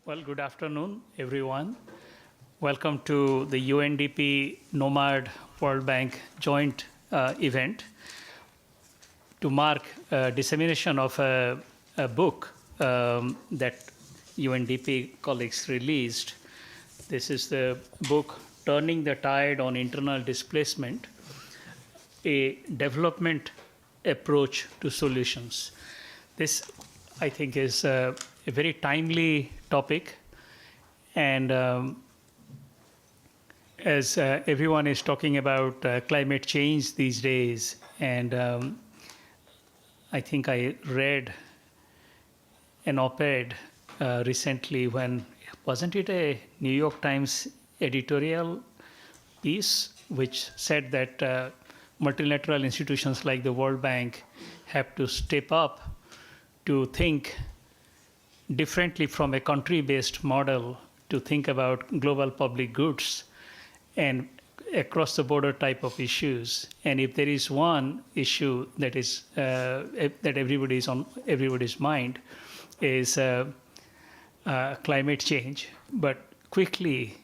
Well, good afternoon, everyone. Welcome to the UNDP KNOMAD World Bank joint event to mark dissemination of a book that UNDP colleagues released. This is the book, Turning the Tide on Internal Displacement, a development approach to solutions. This, I think, is a very timely topic, and as everyone is talking about climate change these days, and I think I read an op-ed recently when, wasn't it a New York Times editorial piece which said that multilateral institutions like the World Bank have to step up to think differently from a country-based model to think about global public goods and across the border type of issues. And if there is one issue that is that everybody is on everybody's mind is climate change. But quickly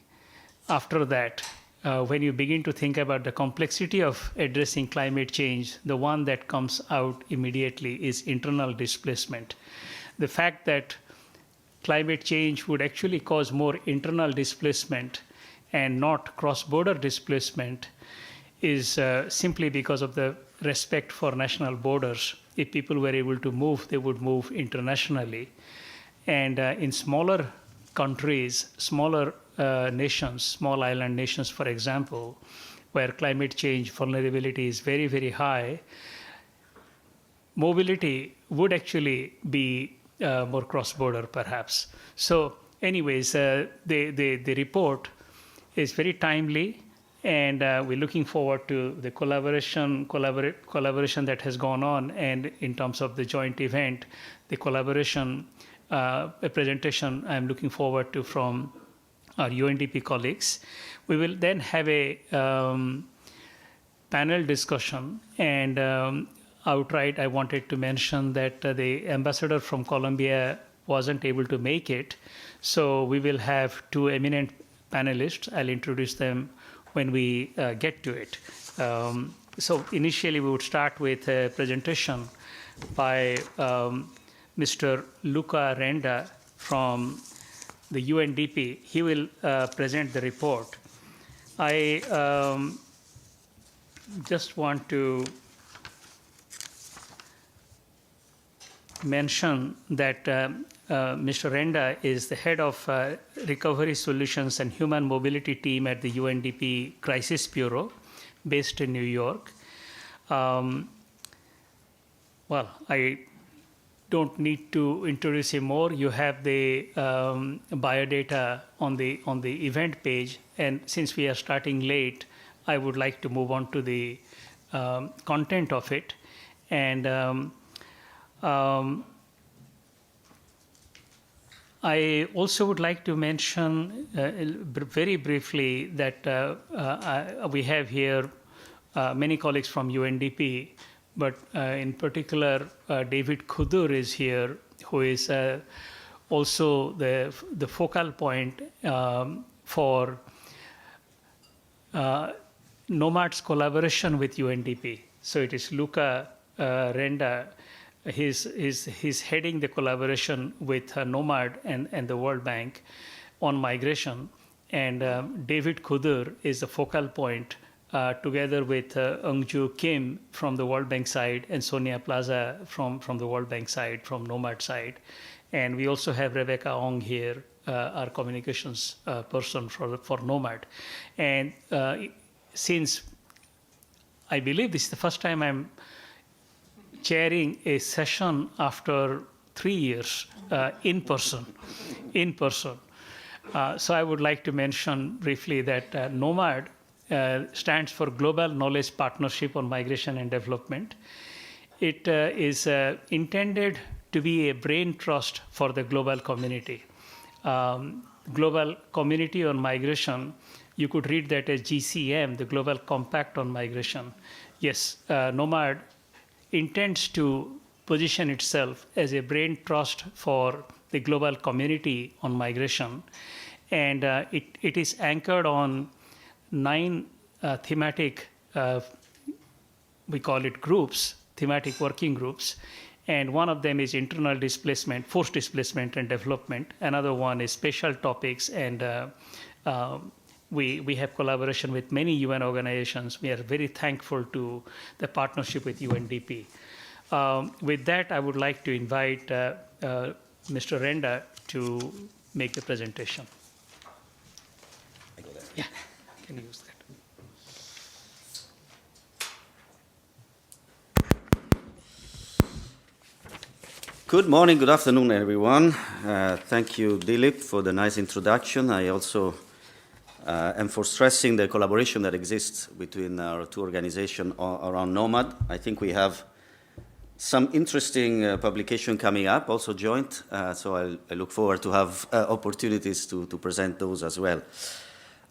after that, when you begin to think about the complexity of addressing climate change, the one that comes out immediately is internal displacement. The fact that climate change would actually cause more internal displacement and not cross-border displacement is simply because of the respect for national borders. If people were able to move, they would move internationally. And in smaller countries, smaller nations, small island nations, for example, where climate change vulnerability is very, very high, mobility would actually be more cross-border, perhaps. So, anyways, the report is very timely, and we're looking forward to the collaboration that has gone on, and in terms of the joint event, the collaboration, a presentation I'm looking forward to from our UNDP colleagues. We will then have a panel discussion, and outright, I wanted to mention that the ambassador from Colombia wasn't able to make it. So we will have two eminent panelists. I'll introduce them when we get to it. So initially, we would start with a presentation by Mr. Luca Renda from the UNDP. He will present the report. I just want to mention that Mr. Renda is the head of Recovery Solutions and Human Mobility Team at the UNDP Crisis Bureau, based in New York. Well, I don't need to introduce him more. You have the biodata on the event page, and since we are starting late, I would like to move on to the content of it. And I also would like to mention very briefly that we have here many colleagues from UNDP, but in particular, David Khudur is here, who is also the focal point for KNOMAD's collaboration with UNDP. So it is Luca Renda. He's heading the collaboration with KNOMAD and the World Bank on migration. And David Khudur is the focal point together with Eungju Kim from the World Bank side and Sonia Plaza from the World Bank side, from KNOMAD side. And we also have Rebecca Ong here, our communications person for KNOMAD. And since I believe this is the first time I'm chairing a session after 3 years in person. So I would like to mention briefly that KNOMAD stands for Global Knowledge Partnership on Migration and Development. It is intended to be a brain trust for the global community. Global Community on Migration, you could read that as GCM, the Global Compact on Migration. Yes, KNOMAD intends to position itself as a brain trust for the global community on migration. And it is anchored on 9 thematic, we call it groups, thematic working groups. And one of them is internal displacement, forced displacement and development. Another one is special topics, and we have collaboration with many UN organizations. We are very thankful to the partnership with UNDP. With that, I would like to invite Mr. Renda to make the presentation. Yeah, can you use that? Good morning, good afternoon, everyone. Thank you, Dilip, for the nice introduction. I also am for stressing the collaboration that exists between our two organizations around KNOMAD. I think we have some interesting publication coming up, also joint, so I look forward to have opportunities to present those as well.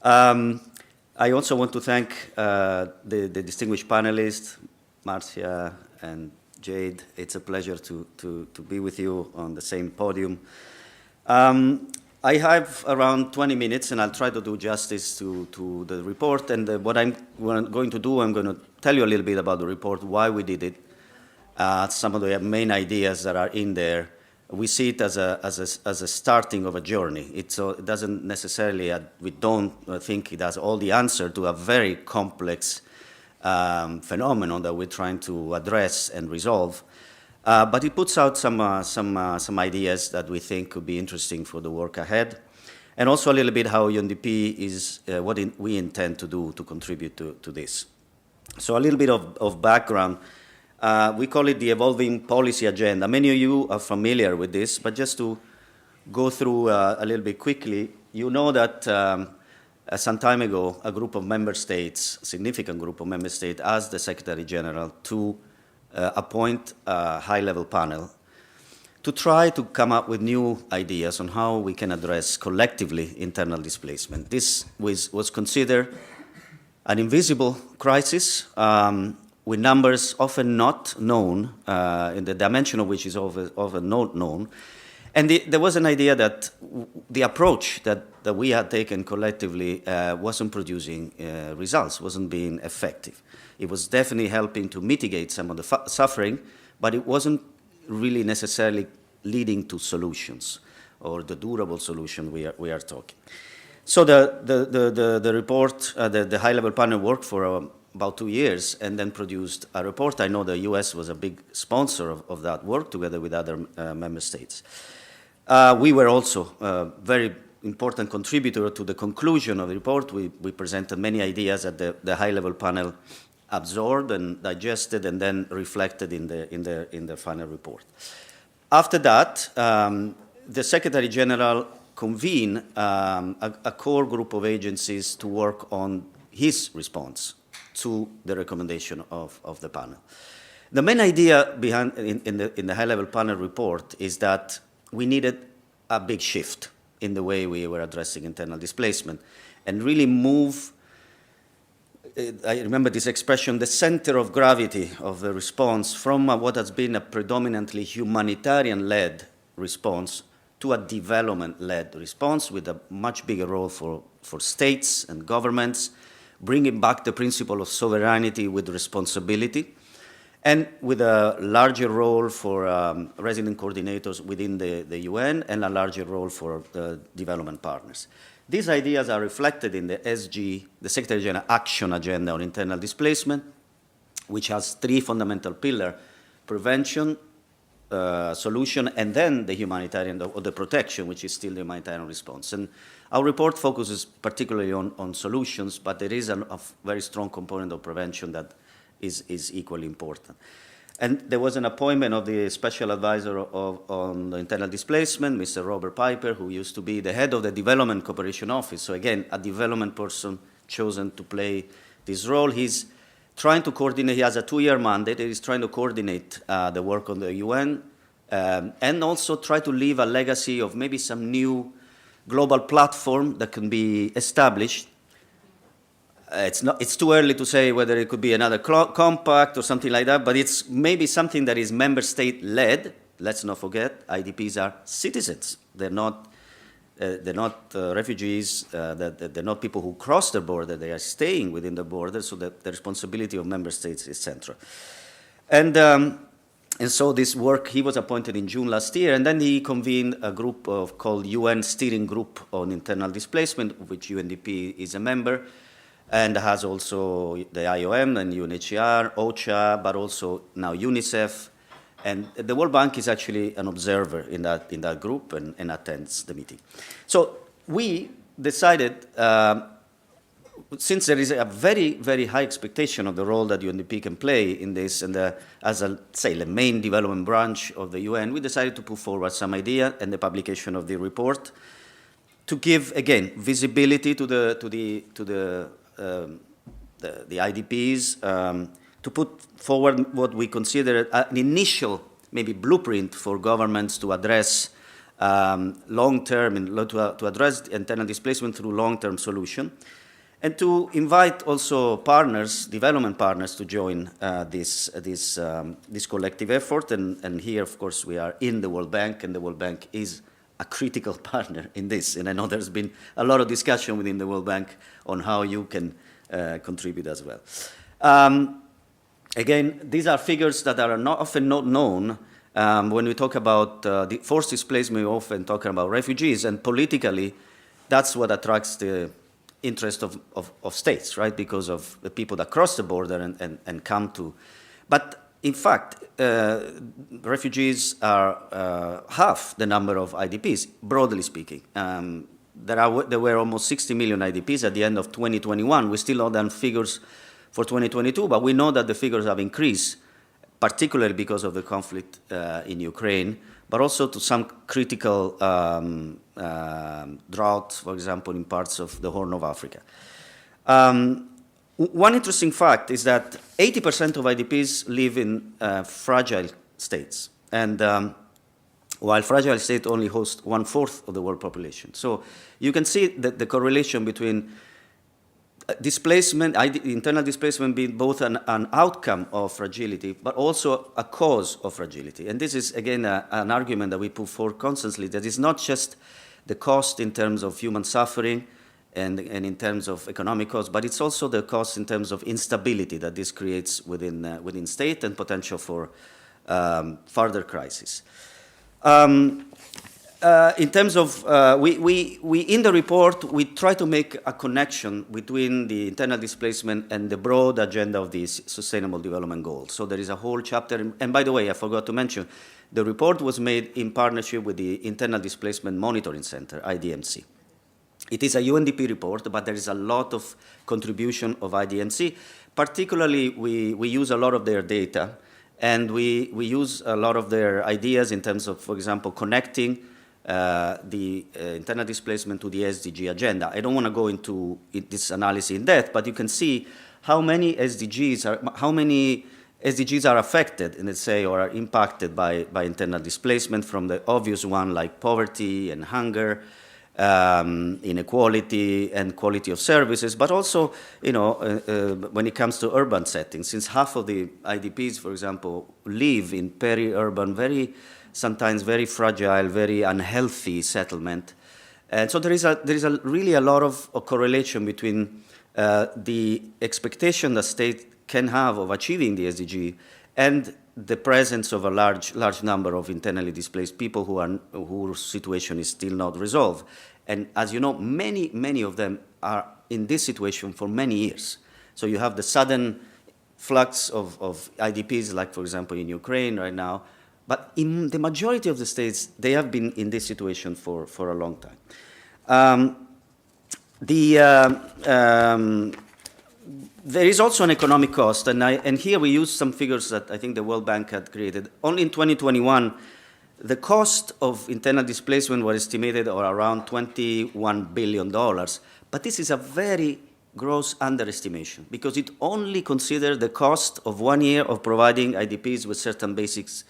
I also want to thank the distinguished panelists, Marcia and Jade. It's a pleasure to be with you on the same podium. I have around 20 minutes, and I'll try to do justice to the report. And what I'm going to do, I'm going to tell you a little bit about the report, why we did it, some of the main ideas that are in there. We see it as a starting of a journey. It doesn't necessarily, we don't think it has all the answer to a very complex phenomenon that we're trying to address and resolve. But it puts out some ideas that we think could be interesting for the work ahead. And also a little bit how UNDP is, what we intend to do to contribute to this. So a little bit of background. We call it the Evolving Policy Agenda. Many of you are familiar with this, but just to go through a little bit quickly, you know that some time ago, a group of member states, a significant group of member states, asked the Secretary General to appoint a high-level panel to try to come up with new ideas on how we can address collectively internal displacement. This was considered an invisible crisis with numbers often not known, in the dimension of which is often not known. And there was an idea that the approach that we had taken collectively wasn't producing results, wasn't being effective. It was definitely helping to mitigate some of the suffering, but it wasn't really necessarily leading to solutions or the durable solution we are talking. So the report, the high-level panel worked for about 2 years and then produced a report. I know the US was a big sponsor of that work together with other member states. We were also a very important contributor to the conclusion of the report. We presented many ideas that the high-level panel absorbed and digested and then reflected in the final report. After that, the Secretary General convened a core group of agencies to work on his response to the recommendation of the panel. The main idea behind in the high-level panel report is that we needed a big shift in the way we were addressing internal displacement and really move, I remember this expression, the center of gravity of the response from what has been a predominantly humanitarian-led response to a development-led response with a much bigger role for states and governments, bringing back the principle of sovereignty with responsibility, and with a larger role for resident coordinators within the UN and a larger role for the development partners. These ideas are reflected in the SG, the Secretary General Action Agenda on Internal Displacement, which has 3 fundamental pillars: prevention, solution, and then the humanitarian, or the protection, which is still the humanitarian response. And our report focuses particularly on solutions, but there is a very strong component of prevention that is equally important. And there was an appointment of the Special Advisor on the Internal Displacement, Mr. Robert Piper, who used to be the head of the Development Cooperation Office. So again, a development person chosen to play this role. He's trying to coordinate, he has a 2-year mandate, he's trying to coordinate the work on the UN, and also try to leave a legacy of maybe some new global platform that can be established. It's too early to say whether it could be another compact or something like that, but it's maybe something that is member state-led, let's not forget, IDPs are citizens. They're not refugees, they're not people who cross the border, they are staying within the border, so that the responsibility of member states is central. And so this work, he was appointed in June last year, and then he convened a group called UN Steering Group on Internal Displacement, of which UNDP is a member, and has also the IOM and UNHCR, OCHA, but also now UNICEF. And the World Bank is actually an observer in that group and attends the meeting. So we decided, since there is a very, very high expectation of the role that UNDP can play in this, and as the main development branch of the UN, we decided to put forward some idea and the publication of the report to give, again, visibility to the IDPs, to put forward what we consider an initial, maybe blueprint for governments to address long-term, and to address internal displacement through long-term solution, and to invite also partners, development partners, to join this collective effort. And here, of course, we are in the World Bank, and the World Bank is a critical partner in this. And I know there's been a lot of discussion within the World Bank on how you can contribute as well. Again, these are figures that are often not known. When we talk about the forced displacement, we often talk about refugees, and politically, that's what attracts the interest of states, right? Because of the people that cross the border and come to. But in fact, refugees are half the number of IDPs, broadly speaking. There were almost 60 million IDPs at the end of 2021. We still don't have figures for 2022, but we know that the figures have increased, particularly because of the conflict in Ukraine, but also to some critical droughts, for example, in parts of the Horn of Africa. One interesting fact is that 80% of IDPs live in fragile states, and while fragile states only host 1/4 of the world population. So you can see that the correlation between displacement, internal displacement being both an outcome of fragility, but also a cause of fragility. And this is, again, an argument that we put forward constantly, that it's not just the cost in terms of human suffering and in terms of economic cost, but it's also the cost in terms of instability that this creates within state and potential for further crisis. In terms of, we in the report, we try to make a connection between the internal displacement and the broad agenda of these Sustainable Development Goals. So there is a whole chapter, and by the way, I forgot to mention, the report was made in partnership with the Internal Displacement Monitoring Center, IDMC. It is a UNDP report, but there is a lot of contribution of IDMC. Particularly, we use a lot of their data, and we use a lot of their ideas in terms of, for example, connecting the internal displacement to the SDG agenda. I don't want to go into this analysis in depth, but you can see how many SDGs are affected, let's say, or are impacted by internal displacement, from the obvious one like poverty and hunger, inequality and quality of services, but also, when it comes to urban settings, since half of the IDPs, for example, live in peri-urban, sometimes very fragile, very unhealthy settlement. And so there is really a lot of correlation between the expectation the state can have of achieving the SDG and the presence of a large number of internally displaced people whose situation is still not resolved. And as you know, many of them are in this situation for many years. So you have the sudden flux of IDPs, like, for example, in Ukraine right now. But in the majority of the states, they have been in this situation for a long time. There is also an economic cost, and here we use some figures that I think the World Bank had created. Only in 2021, the cost of internal displacement was estimated at around $21 billion. But this is a very gross underestimation, because it only considers the cost of 1 year of providing IDPs with certain basics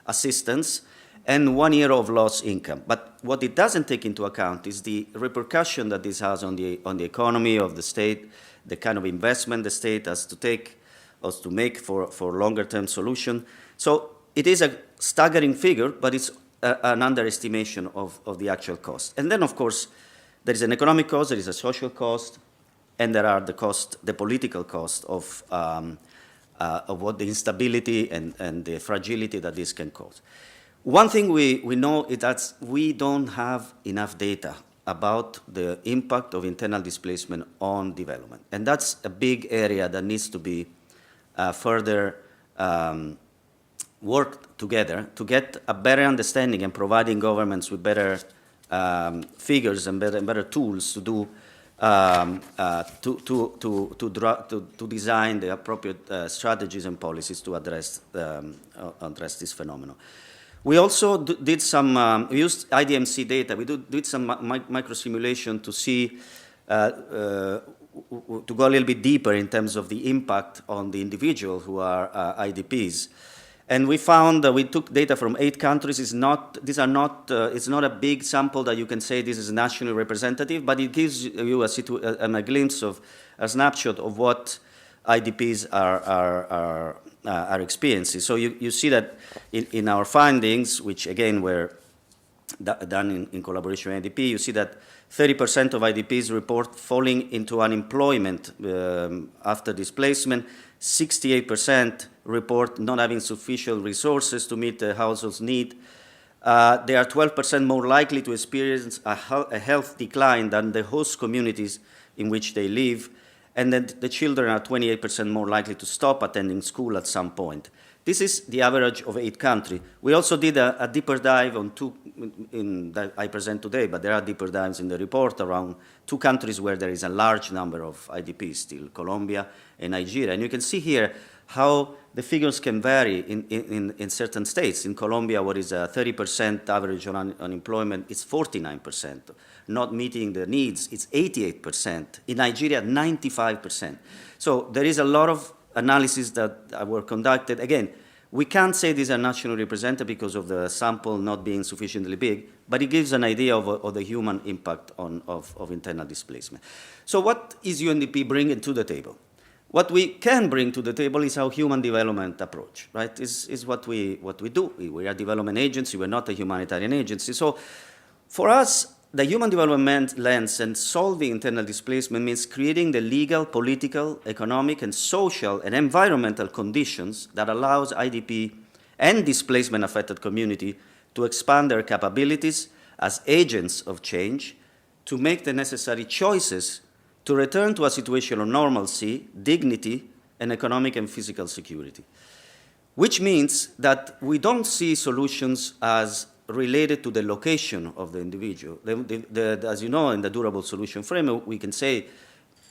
assistance and 1 year of lost income. But what it doesn't take into account is the repercussion that this has on the economy of the state, the kind of investment the state has to take or to make for longer term solution. So it is a staggering figure, but it's an underestimation of the actual cost. And then, of course, there is an economic cost, there is a social cost, and there are the political cost of what the instability and the fragility that this can cause. One thing we know is that we don't have enough data about the impact of internal displacement on development. And that's a big area that needs to be further worked together to get a better understanding and providing governments with better figures and better tools to do to design the appropriate strategies and policies to address this phenomenon. We also did some, we used IDMC data. We did some microsimulation to see, to go a little bit deeper in terms of the impact on the individual who are IDPs. And we found that we took data from 8 countries. It's not a big sample that you can say this is nationally representative, but it gives you a glimpse of a snapshot of what IDPs are experiencing. So you see that in our findings, which again were done in collaboration with IDP, you see that 30% of IDPs report falling into unemployment after displacement. 68% report not having sufficient resources to meet the household's need. They are 12% more likely to experience a health decline than the host communities in which they live. And then the children are 28% more likely to stop attending school at some point. This is the average of 8 countries. We also did a deeper dive on 2, that I present today, but there are deeper dives in the report around 2 countries where there is a large number of IDPs still, Colombia and Nigeria. And you can see here how the figures can vary in certain states. In Colombia, what is a 30% average on unemployment, it's 49%. Not meeting the needs, it's 88%. In Nigeria, 95%. So there is a lot of analysis that were conducted. Again, we can't say these are nationally represented because of the sample not being sufficiently big, but it gives an idea of the human impact of internal displacement. So what is UNDP bringing to the table? What we can bring to the table is our human development approach, right? Is what we do. We are a development agency. We're not a humanitarian agency. So for us, the human development lens and solving internal displacement means creating the legal, political, economic, and social and environmental conditions that allows IDP and displacement-affected community to expand their capabilities as agents of change, to make the necessary choices to return to a situation of normalcy, dignity, and economic and physical security. Which means that we don't see solutions as related to the location of the individual. As you know, in the durable solution framework, we can say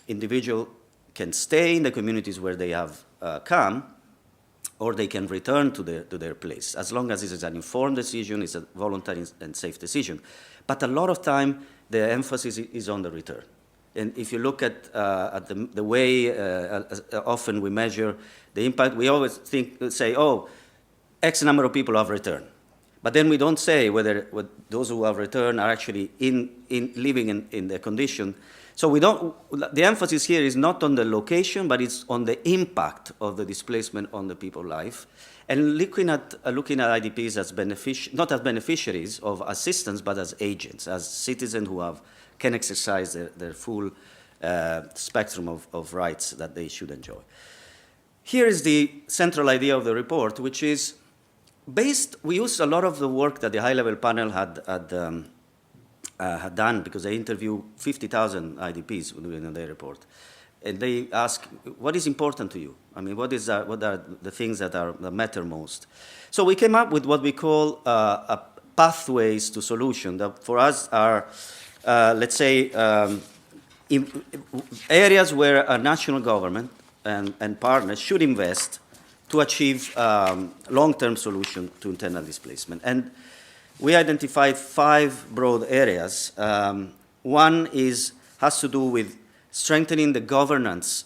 individual can stay in the communities where they have come, or they can return to their place, as long as it is an informed decision, it's a voluntary and safe decision. But a lot of time, the emphasis is on the return. And if you look at the way often we measure the impact, we always say, oh, X number of people have returned. But then we don't say whether those who have returned are actually living in the condition. So the emphasis here is not on the location, but it's on the impact of the displacement on the people's life. And looking at IDPs as not as beneficiaries of assistance, but as agents, as citizens who can exercise their full spectrum of rights that they should enjoy. Here is the central idea of the report, which is we used a lot of the work that the high-level panel had done, because they interviewed 50,000 IDPs in their report. And they ask, what is important to you? I mean, what are the things that matter most? So we came up with what we call pathways to solution that for us are, let's say, areas where a national government and partners should invest to achieve long-term solution to internal displacement. And we identified 5 broad areas. One has to do with strengthening the governance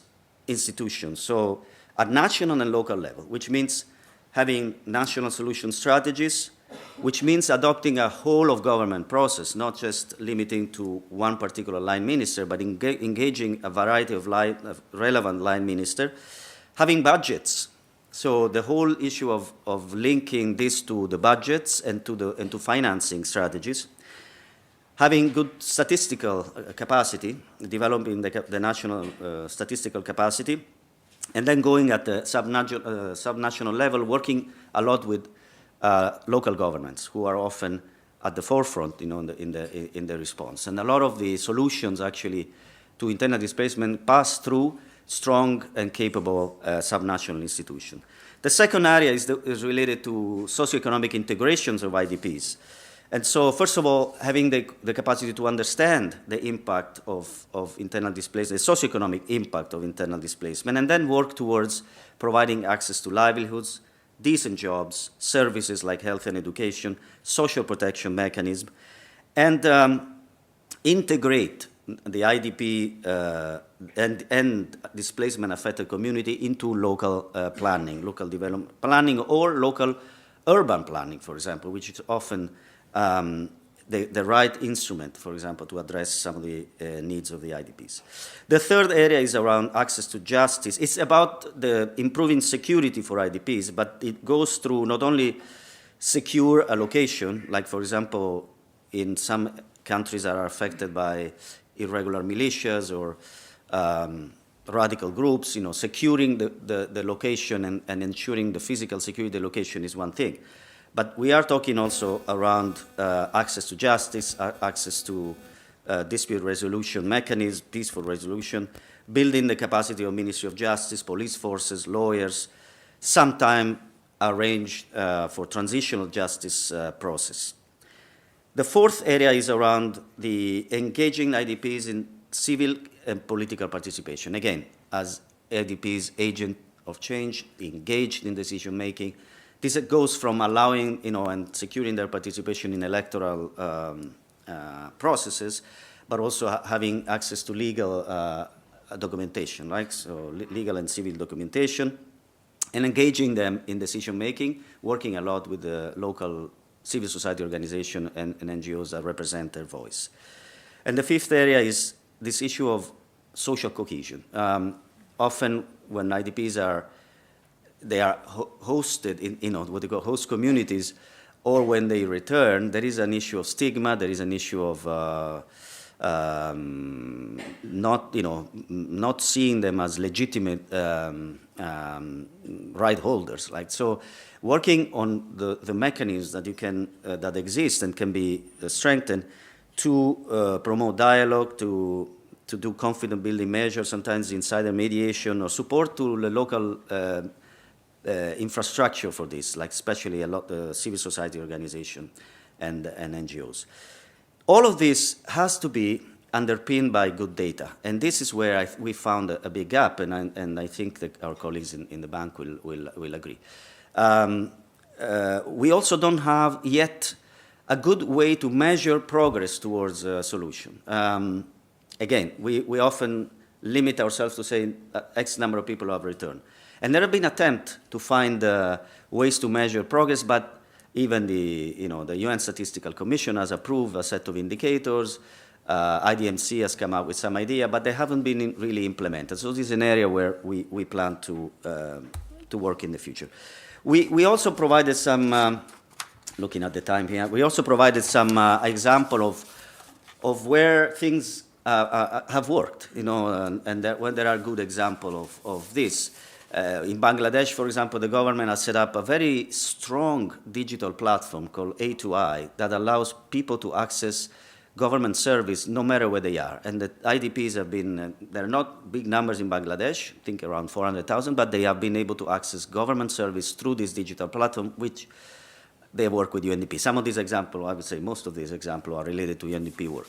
institutions, so at national and local level, which means having national solution strategies, which means adopting a whole of government process, not just limiting to one particular line minister, but engaging a variety of relevant line minister, having budgets So the whole issue of linking this to the budgets and to financing strategies, having good statistical capacity, developing the national statistical capacity, and then going at the subnational level, working a lot with local governments who are often at the forefront, in the response. And a lot of the solutions actually to internal displacement pass through strong and capable subnational institutions. The second area is related to socioeconomic integrations of IDPs. And so, first of all, having the capacity to understand the impact of internal displacement, the socioeconomic impact of internal displacement, and then work towards providing access to livelihoods, decent jobs, services like health and education, social protection mechanism, and integrate the IDP and displacement-affected community into local planning, local development planning, or local urban planning, for example, which is often the right instrument, for example, to address some of the needs of the IDPs. The third area is around access to justice. It's about the improving security for IDPs, but it goes through not only secure allocation, like, for example, in some countries that are affected by irregular militias or radical groups, securing the location and ensuring the physical security of the location is one thing. But we are talking also around access to justice, access to dispute resolution mechanisms, peaceful resolution, building the capacity of Ministry of Justice, police forces, lawyers, sometime arrange for transitional justice process. The fourth area is around the engaging IDPs in civil and political participation. Again, as IDPs agent of change, engaged in decision making. This goes from allowing, and securing their participation in electoral processes, but also having access to legal documentation, right? So legal and civil documentation, and engaging them in decision making, working a lot with the local civil society organization and NGOs that represent their voice. And the fifth area is this issue of social cohesion. Often when IDPs are hosted in what they call host communities, or when they return, there is an issue of stigma, there is an issue of not seeing them as legitimate right holders. Like, so working on the mechanisms that that exist and can be strengthened to promote dialogue, to do confidence building measures, sometimes insider mediation, or support to the local infrastructure for this, like especially a lot of civil society organization and NGOs. All of this has to be underpinned by good data, and this is where we found a big gap, and I think that our colleagues in the bank will agree. We also don't have yet a good way to measure progress towards a solution. Again, we often limit ourselves to say X number of people have returned. And there have been attempts to find ways to measure progress, but even the UN Statistical Commission has approved a set of indicators. IDMC has come out with some idea, but they haven't been really implemented. So this is an area where we plan to work in the future. We also provided some, looking at the time here, we also provided some example of where things have worked, and when there are good examples of this. In Bangladesh, for example, the government has set up a very strong digital platform called A2I that allows people to access government service no matter where they are. And the IDPs have been, there are not big numbers in Bangladesh, I think around 400,000, but they have been able to access government service through this digital platform, which they work with UNDP. Some of these examples, I would say most of these examples are related to UNDP work.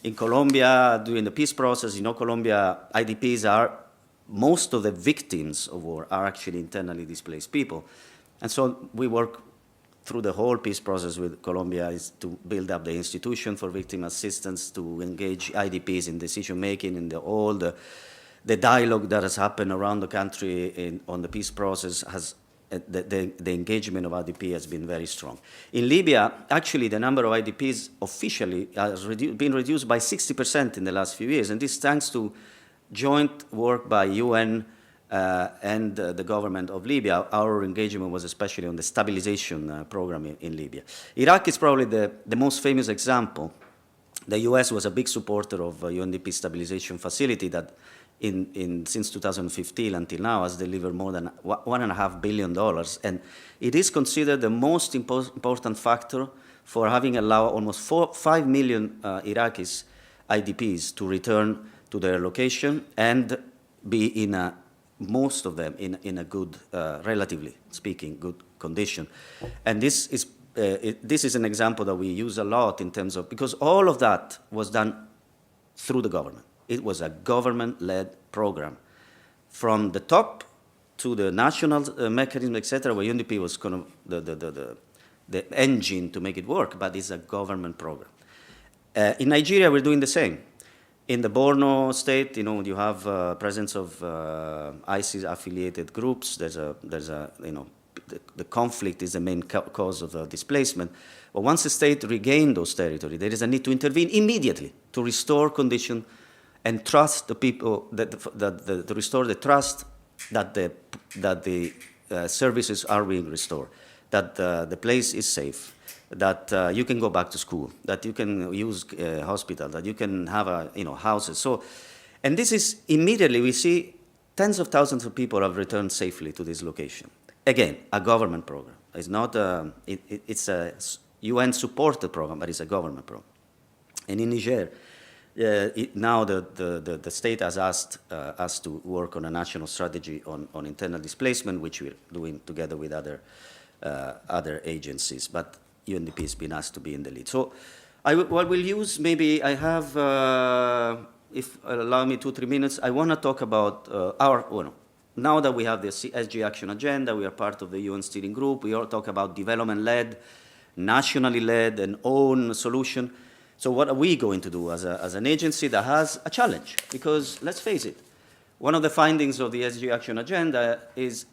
In Colombia, during the peace process, Colombia, IDPs are, most of the victims of war are actually internally displaced people. And so we work through the whole peace process with Colombia is to build up the institution for victim assistance, to engage IDPs in decision-making, in all the dialogue that has happened around the country on the peace process has, the engagement of IDP has been very strong. In Libya, actually the number of IDPs officially has been reduced by 60% in the last few years, and this thanks to joint work by UN, and the government of Libya. Our engagement was especially on the stabilization program in Libya. Iraq is probably the most famous example. The US was a big supporter of UNDP stabilization facility that since 2015 until now has delivered more than $1.5 billion. And it is considered the most important factor for having allowed almost 5 million Iraqis, IDPs, to return to their location and be most of them in a good, relatively speaking, good condition. And this is an example that we use a lot in terms of, because all of that was done through the government. It was a government-led program from the top to the national mechanism, etc., where UNDP was kind of the engine to make it work, but it's a government program. In Nigeria, we're doing the same. In the Borno state, you have presence of ISIS-affiliated groups. The conflict is the main cause of displacement. But once the state regains those territories, there is a need to intervene immediately to restore conditions and trust the people, to restore the trust that the services are being restored, that the place is safe, that you can go back to school, that you can use hospital, that you can have houses. So, and this is immediately, we see tens of thousands of people have returned safely to this location. Again, a government program. It's not it's a UN-supported program, but it's a government program. And in Niger, now the state has asked us to work on a national strategy on internal displacement, which we're doing together with other agencies. But UNDP has been asked to be in the lead. So we'll use, maybe I have, if allow me 2-3 minutes, I want to talk about now that we have the SG Action Agenda, we are part of the UN Steering Group, we all talk about development-led, nationally led, and own solution. So what are we going to do as an agency that has a challenge? Because let's face it, one of the findings of the SG Action Agenda is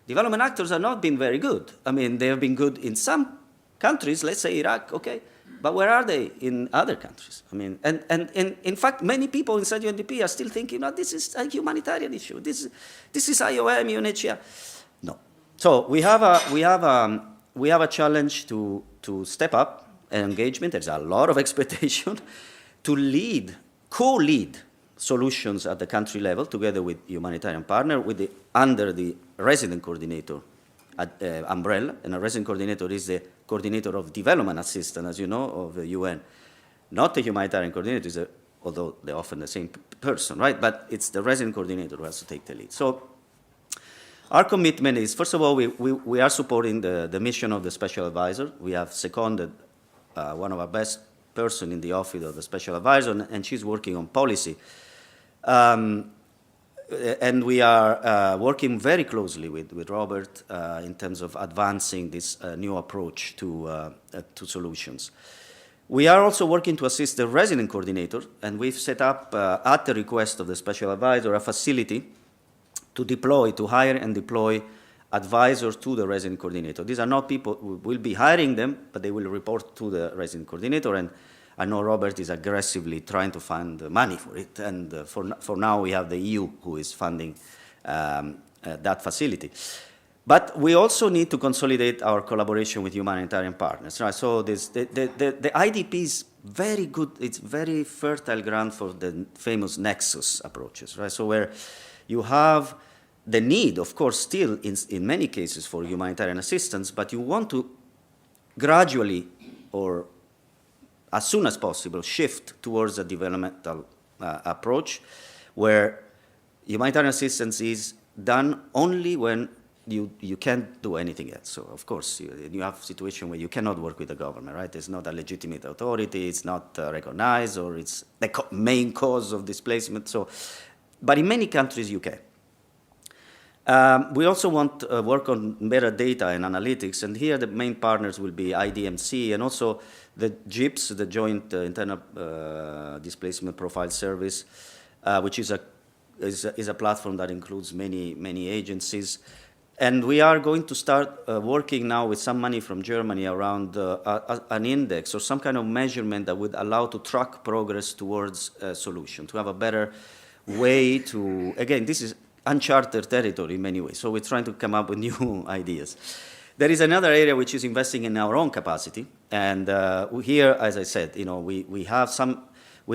development actors have not been very good. I mean, they have been good in some countries, let's say Iraq, okay, but where are they in other countries? I mean, and in fact, many people inside UNDP are still thinking, no, this is a humanitarian issue. This is IOM, UNHCR. No. So we have a challenge to step up engagement. There's a lot of expectation to co-lead solutions at the country level together with humanitarian partner under the resident coordinator umbrella. And a resident coordinator is the coordinator of development assistance, as you know, of the UN. Not the humanitarian coordinator, although they're often the same person, right? But it's the resident coordinator who has to take the lead. So our commitment is, first of all, we are supporting the mission of the special advisor. We have seconded one of our best person in the office of the special advisor, and she's working on policy. And we are working very closely with Robert in terms of advancing this new approach to solutions. We are also working to assist the resident coordinator, and we've set up, at the request of the special advisor, a facility to hire and deploy advisors to the resident coordinator. These are not people who will be hiring them, but they will report to the resident coordinator, and I know Robert is aggressively trying to find the money for it, and for now we have the EU who is funding that facility. But we also need to consolidate our collaboration with humanitarian partners. Right? So the IDP is very good, it's very fertile ground for the famous nexus approaches. Right? So where you have the need, of course, still in many cases for humanitarian assistance, but you want to gradually or as soon as possible shift towards a developmental approach where humanitarian assistance is done only when you can't do anything else. So, of course, you have a situation where you cannot work with the government, right? It's not a legitimate authority, it's not recognized, or it's the main cause of displacement. So, but in many countries, you can. We also want to work on better data and analytics, and here the main partners will be IDMC and also the JIPS, the Joint Internal Displacement Profile Service, which is a platform that includes many agencies. And we are going to start working now with some money from Germany around an index or some kind of measurement that would allow to track progress towards a solution, to have a better way to, again, this is uncharted territory in many ways. So we're trying to come up with new ideas. There is another area which is investing in our own capacity, and here, as I said, we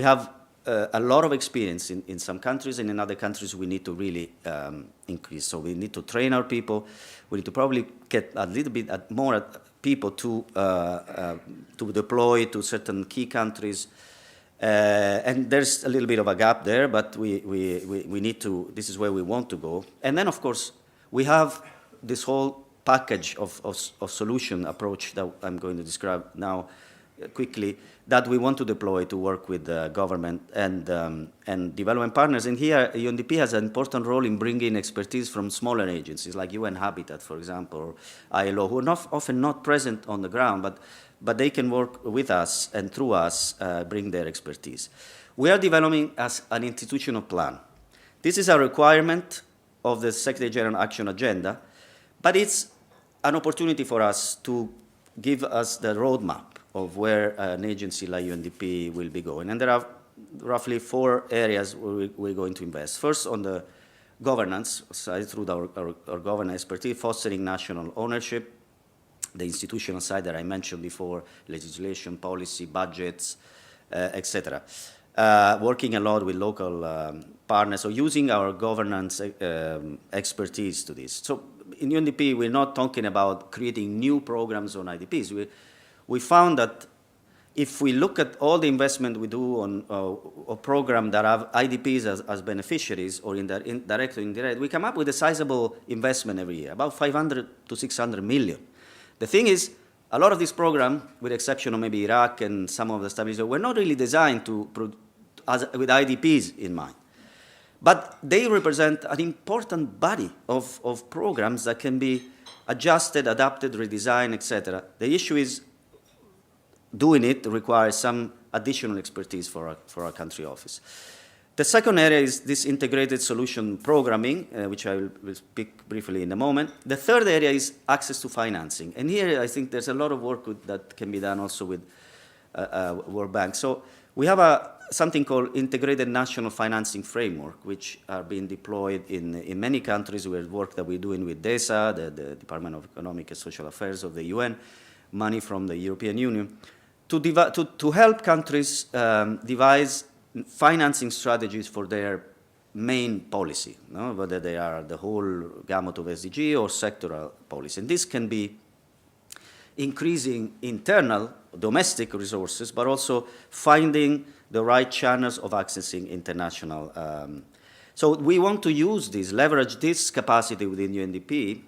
have a lot of experience in some countries, and in other countries we need to really increase. So we need to train our people. We need to probably get a little bit more people to deploy to certain key countries. And there's a little bit of a gap there, but we need to, this is where we want to go. And then, of course, we have this whole package of solution approach that I'm going to describe now quickly, that we want to deploy to work with the government and development partners. And here, UNDP has an important role in bringing expertise from smaller agencies like UN Habitat, for example, or ILO, who are often not present on the ground, but they can work with us and through us bring their expertise. We are developing as an institutional plan. This is a requirement of the Secretary General Action Agenda, but it's an opportunity for us to give us the roadmap of where an agency like UNDP will be going. And there are roughly 4 areas where we're going to invest. First, on the governance side, through our governance expertise, fostering national ownership, the institutional side that I mentioned before, legislation, policy, budgets, etc. Working a lot with local partners, so using our governance expertise to this. So in UNDP, we're not talking about creating new programs on IDPs. We found that if we look at all the investment we do on a program that have IDPs as beneficiaries, or indirect or indirect, we come up with a sizable investment every year, about 500 to 600 million. The thing is, a lot of this program, with the exception of maybe Iraq and some of the stability, were not really designed with IDPs in mind. But they represent an important body of programs that can be adjusted, adapted, redesigned, etc. The issue is doing it requires some additional expertise for our country office. The second area is this integrated solution programming, which I will speak briefly in a moment. The third area is access to financing. And here I think there's a lot of work that can be done also with World Bank. So we have something called Integrated National Financing Framework, which are being deployed in many countries with work that we're doing with DESA, the Department of Economic and Social Affairs of the UN, money from the European Union, to help countries devise financing strategies for their main policy, whether they are the whole gamut of SDG or sectoral policy. And this can be increasing internal, domestic resources, but also finding the right channels of accessing international. So we want to use this, leverage this capacity within UNDP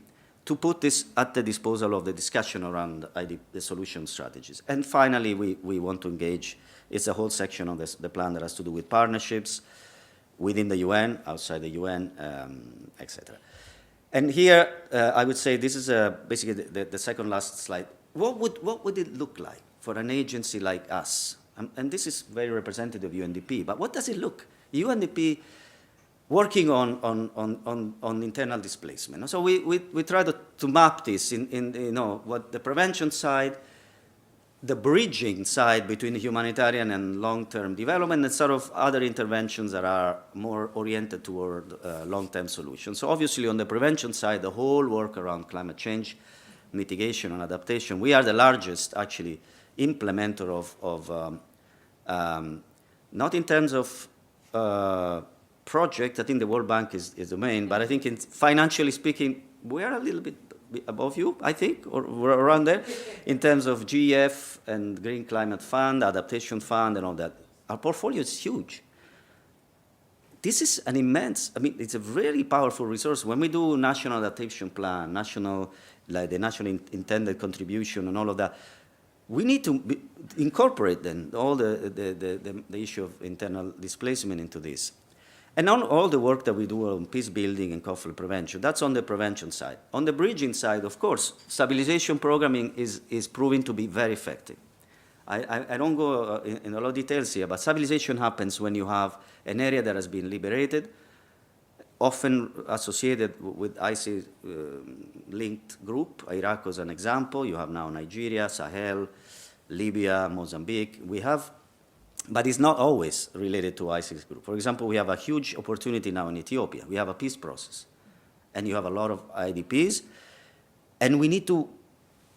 to put this at the disposal of the discussion around the solution strategies. And finally, we want to engage, it's a whole section of the plan that has to do with partnerships within the UN, outside the UN, etc. And here, I would say this is basically the second last slide. What would it look like for an agency like us? And this is very representative of UNDP, but what does it look? UNDP working on internal displacement. So we try to map this in what the prevention side, the bridging side between humanitarian and long-term development, and sort of other interventions that are more oriented toward long-term solutions. So obviously on the prevention side, the whole work around climate change, mitigation and adaptation, we are the largest actually implementer of not in terms of project, I think the World Bank is the main, but I think financially speaking, we are a little bit above you, I think, or we're around there, in terms of GEF and Green Climate Fund, Adaptation Fund, and all that. Our portfolio is huge. This is an immense, it's a very powerful resource. When we do National Adaptation Plan, the National Intended Contribution and all of that, we need to incorporate then all the issue of internal displacement into this. And on all the work that we do on peace building and conflict prevention, that's on the prevention side. On the bridging side, of course, stabilization programming is proving to be very effective. I don't go in a lot of details here, but stabilization happens when you have an area that has been liberated, often associated with ISIS-linked group. Iraq was an example. You have now Nigeria, Sahel, Libya, Mozambique. We have But it's not always related to ISIS group. For example, we have a huge opportunity now in Ethiopia. We have a peace process, and you have a lot of IDPs, and we need to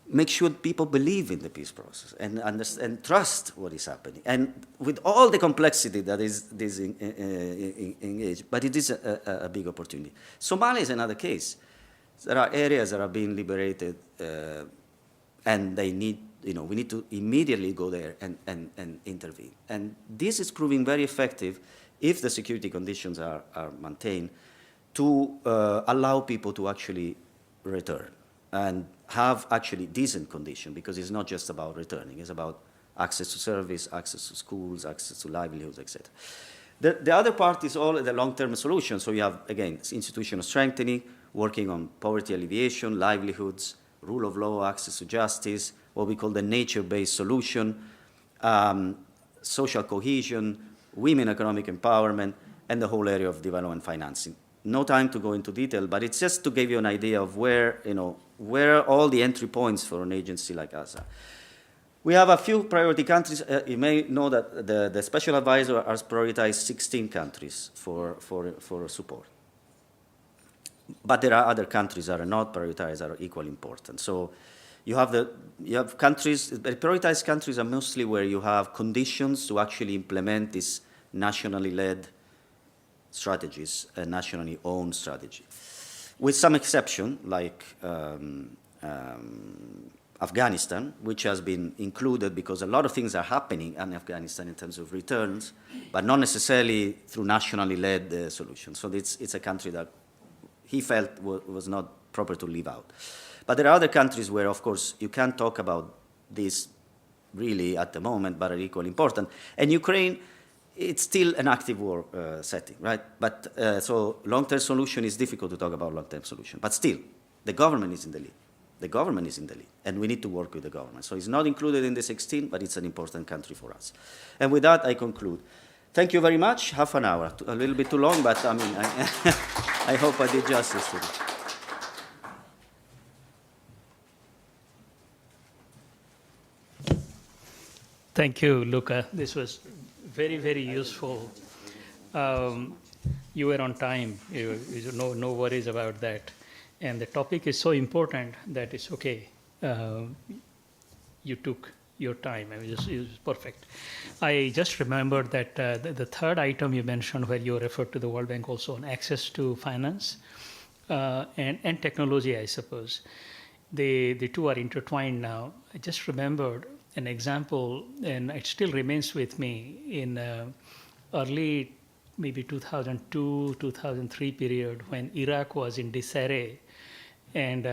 make sure people believe in the peace process and understand and trust what is happening. And with all the complexity that is engaged, but it is a big opportunity. Somalia is another case. There are areas that are being liberated, and they need, we need to immediately go there and intervene. And this is proving very effective if the security conditions are maintained to allow people to actually return and have actually decent conditions, because it's not just about returning, it's about access to service, access to schools, access to livelihoods, etc. The other part is all the long-term solution. So you have, again, institutional strengthening, working on poverty alleviation, livelihoods, rule of law, access to justice, what we call the nature-based solution, social cohesion, women economic empowerment, and the whole area of development financing. No time to go into detail, but it's just to give you an idea of where, where all the entry points for an agency like us are. We have a few priority countries. You may know that the special advisor has prioritized 16 countries for support. But there are other countries that are not prioritized that are equally important. So you have countries, the prioritized countries are mostly where you have conditions to actually implement this nationally led strategies, a nationally owned strategy. With some exception, like Afghanistan, which has been included because a lot of things are happening in Afghanistan in terms of returns, but not necessarily through nationally led solutions. So it's a country that he felt was not proper to leave out. But there are other countries where, of course, you can't talk about this really at the moment, but are equally important. And Ukraine, it's still an active war setting, right? But so long-term solution is difficult to talk about long-term solution. But still, the government is in the lead. The government is in the lead, and we need to work with the government. So it's not included in the 16, but it's an important country for us. And with that, I conclude. Thank you very much. Half an hour, a little bit too long, but I mean, I hope I did justice to it. Thank you, Luca. This was very, very useful. You were on time. No worries about that. And the topic is so important that it's okay. You took your time. I mean, it was perfect. I just remembered that the third item you mentioned, where you referred to the World Bank also on access to finance and technology, I suppose. The two are intertwined now. I just remembered an example, and it still remains with me, in early maybe 2002, 2003 period, when Iraq was in disarray, and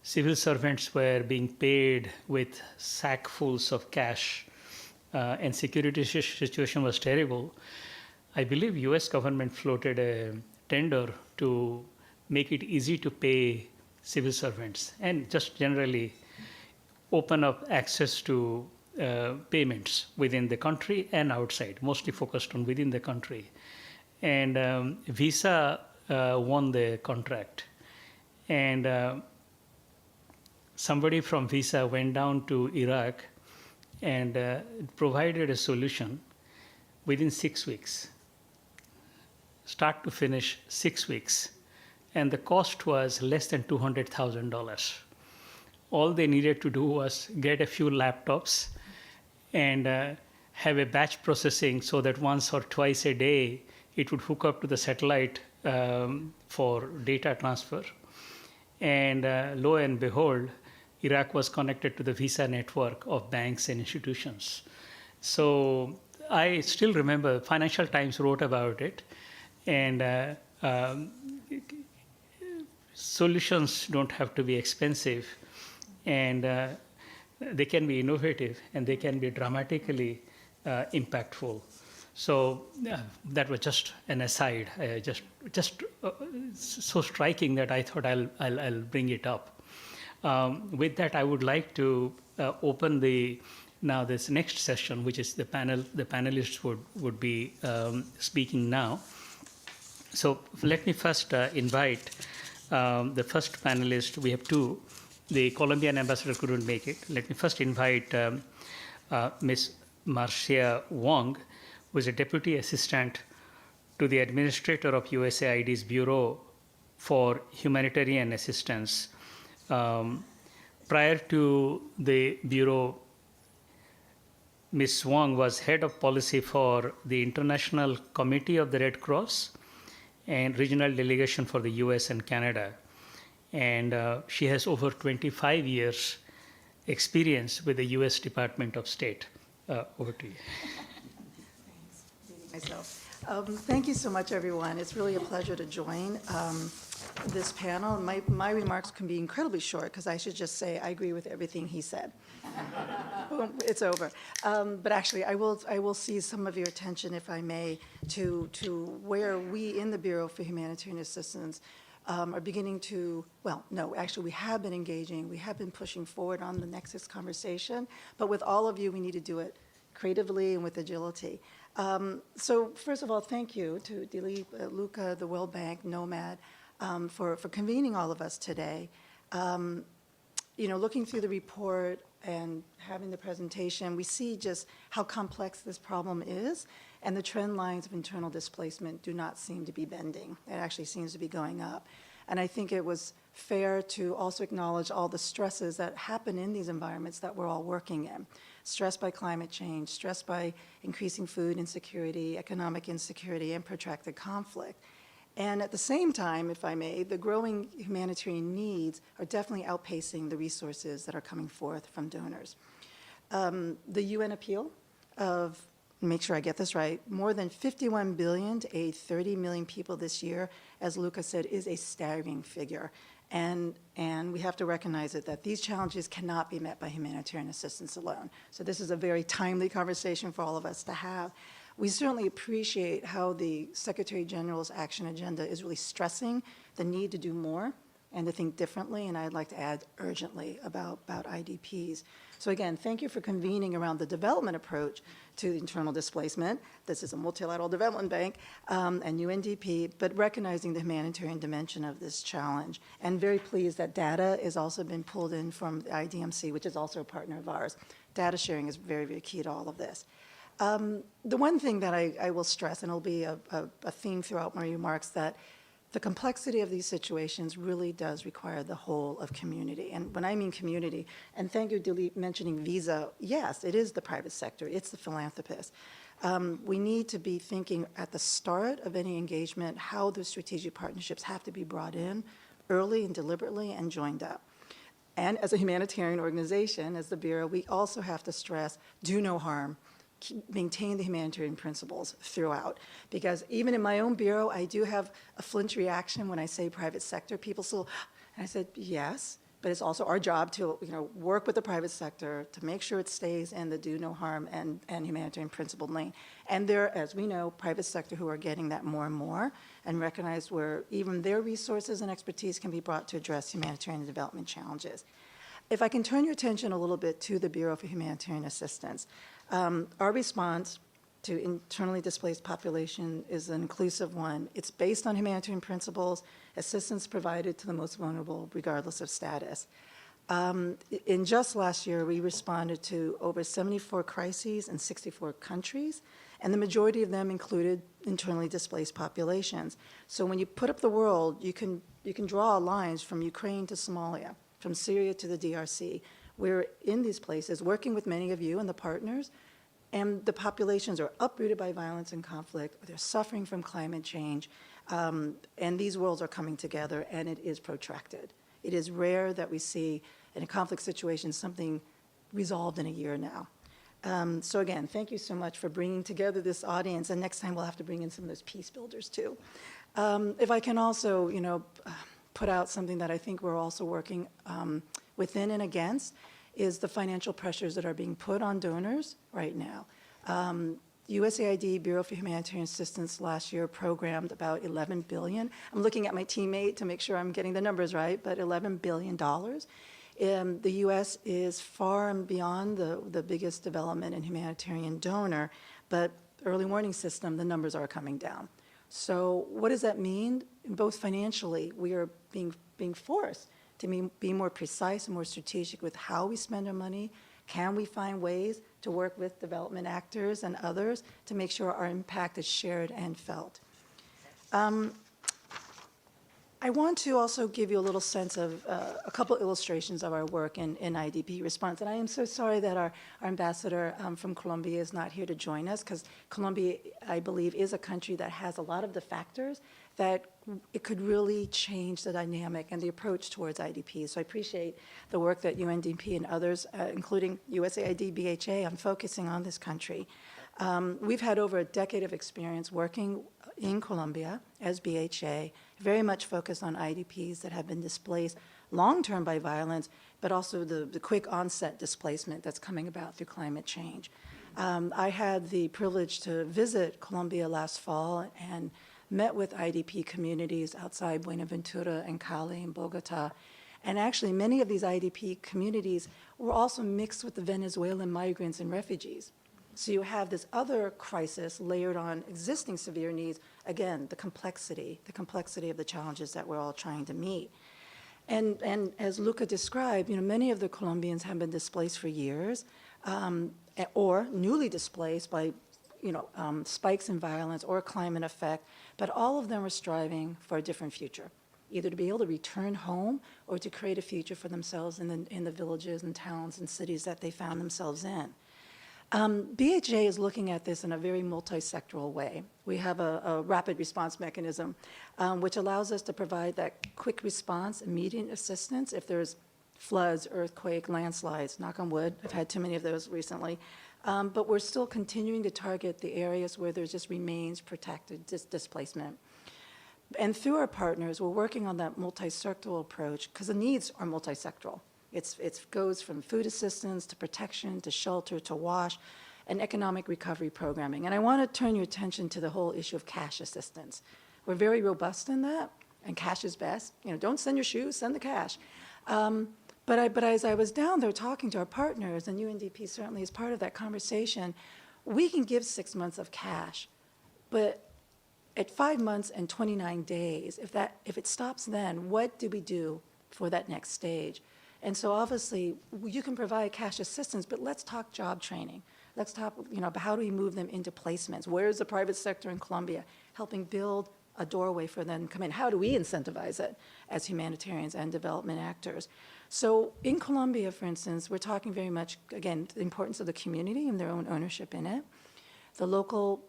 civil servants were being paid with sackfuls of cash, and security situation was terrible. I believe US government floated a tender to make it easy to pay civil servants and just generally open up access to payments within the country and outside, mostly focused on within the country. And Visa won the contract. And somebody from Visa went down to Iraq and provided a solution within 6 weeks, start to finish 6 weeks. And the cost was less than $200,000. All they needed to do was get a few laptops and have a batch processing so that once or twice a day it would hook up to the satellite for data transfer. And lo and behold, Iraq was connected to the Visa network of banks and institutions. So I still remember Financial Times wrote about it, and solutions don't have to be expensive, and they can be innovative, and they can be dramatically impactful. So that was just an aside, just so striking that I thought I'll bring it up. With that, I would like to open now this next session, which is the panel. The panelists would be speaking now. So let me first invite the first panelist. We have two. The Colombian ambassador couldn't make it. Let me first invite Ms. Marcia Wong, who is a deputy assistant to the administrator of USAID's Bureau for Humanitarian Assistance. Prior to the Bureau, Ms. Wong was head of policy for the International Committee of the Red Cross and regional delegation for the US and Canada. And she has over 25 years experience with the US Department of State. Over to you. Myself. Thank you so much, everyone. It's really a pleasure to join this panel. My remarks can be incredibly short because I should just say I agree with everything he said. Boom, it's over. But actually, I will seize some of your attention, if I may, to where we in the Bureau for Humanitarian Assistance are beginning to, well, no, actually we have been engaging, we have been pushing forward on the Nexus conversation, but with all of you, we need to do it creatively and with agility. So first of all, thank you to Dilip, Luca, the World Bank, KNOMAD, for convening all of us today. Looking through the report and having the presentation, we see just how complex this problem is, and the trend lines of internal displacement do not seem to be bending. It actually seems to be going up. And I think it was fair to also acknowledge all the stresses that happen in these environments that we're all working in. Stress by climate change, stress by increasing food insecurity, economic insecurity, and protracted conflict. And at the same time, if I may, the growing humanitarian needs are definitely outpacing the resources that are coming forth from donors. The UN appeal of, make sure I get this right, more than 51 billion to aid 30 million people this year, as Luca said, is a staggering figure. And we have to recognize it, that these challenges cannot be met by humanitarian assistance alone. So this is a very timely conversation for all of us to have. We certainly appreciate how the Secretary General's action agenda is really stressing the need to do more and to think differently, and I'd like to add urgently about IDPs. So again, thank you for convening around the development approach to internal displacement. This is a multilateral development bank and UNDP, but recognizing the humanitarian dimension of this challenge. And very pleased that data has also been pulled in from the IDMC, which is also a partner of ours. Data sharing is very, very key to all of this. The one thing that I will stress, and it'll be a theme throughout my remarks, that the complexity of these situations really does require the whole of community. And when I mean community, and thank you, Dilip, mentioning Visa, yes, it is the private sector, it's the philanthropist. We need to be thinking at the start of any engagement how those strategic partnerships have to be brought in early and deliberately and joined up. And as a humanitarian organization, as the Bureau, we also have to stress do no harm, maintain the humanitarian principles throughout. Because even in my own Bureau, I do have a flinch reaction when I say private sector. People still, and I said, yes, but it's also our job to work with the private sector to make sure it stays in the do no harm and humanitarian principled lane. And there, as we know, private sector who are getting that more and more and recognize where even their resources and expertise can be brought to address humanitarian development challenges. If I can turn your attention a little bit to the Bureau for Humanitarian Assistance, our response to internally displaced population is an inclusive one. It's based on humanitarian principles, assistance provided to the most vulnerable regardless of status. In just last year, we responded to over 74 crises in 64 countries, and the majority of them included internally displaced populations. So when you put up the world, you can draw lines from Ukraine to Somalia, from Syria to the DRC. We're in these places working with many of you and the partners, and the populations are uprooted by violence and conflict, or they're suffering from climate change, and these worlds are coming together, and it is protracted. It is rare that we see in a conflict situation something resolved in a year now. So again, thank you so much for bringing together this audience, and next time we'll have to bring in some of those peace builders too. If I can also, put out something that I think we're also working within and against is the financial pressures that are being put on donors right now. USAID, Bureau for Humanitarian Assistance, last year programmed about $11 billion. I'm looking at my teammate to make sure I'm getting the numbers right, but $11 billion. The U.S. is far and beyond the biggest development and humanitarian donor, but early warning system, the numbers are coming down. So what does that mean? Both financially, we are being forced to be more precise and more strategic with how we spend our money. Can we find ways to work with development actors and others to make sure our impact is shared and felt. I want to also give you a little sense of a couple illustrations of our work in IDP response. And I am so sorry that our ambassador from Colombia is not here to join us, because Colombia, I believe, is a country that has a lot of the factors that it could really change the dynamic and the approach towards IDP. So I appreciate the work that UNDP and others, including USAID, BHA, on focusing on this country. We've had over a decade of experience working in Colombia as BHA, very much focused on IDPs that have been displaced long-term by violence, but also the quick onset displacement that's coming about through climate change. I had the privilege to visit Colombia last fall and met with IDP communities outside Buenaventura and Cali and Bogota. And actually, many of these IDP communities were also mixed with the Venezuelan migrants and refugees. So you have this other crisis layered on existing severe needs. Again, the complexity of the challenges that we're all trying to meet. And as Luca described, many of the Colombians have been displaced for years, or newly displaced by spikes in violence or climate effect, but all of them are striving for a different future, either to be able to return home or to create a future for themselves in the villages and towns and cities that they found themselves in. BHA is looking at this in a very multi-sectoral way. We have a rapid response mechanism, which allows us to provide that quick response, immediate assistance if there's floods, earthquake, landslides, knock on wood. I've had too many of those recently. But we're still continuing to target the areas where there just remains protected displacement. And through our partners, we're working on that multi-sectoral approach because the needs are multi-sectoral. It goes from food assistance to protection to shelter to wash and economic recovery programming. And I want to turn your attention to the whole issue of cash assistance. We're very robust in that, and cash is best. Don't send your shoes, send the cash. But as I was down there talking to our partners, and UNDP certainly is part of that conversation, we can give 6 months of cash, but at 5 months and 29 days, if it stops then, what do we do for that next stage? And so obviously, you can provide cash assistance, but let's talk job training. Let's talk, about how do we move them into placements? Where is the private sector in Colombia helping build a doorway for them to come in? How do we incentivize it as humanitarians and development actors? So in Colombia, for instance, we're talking very much, again, the importance of the community and their own ownership in it, the local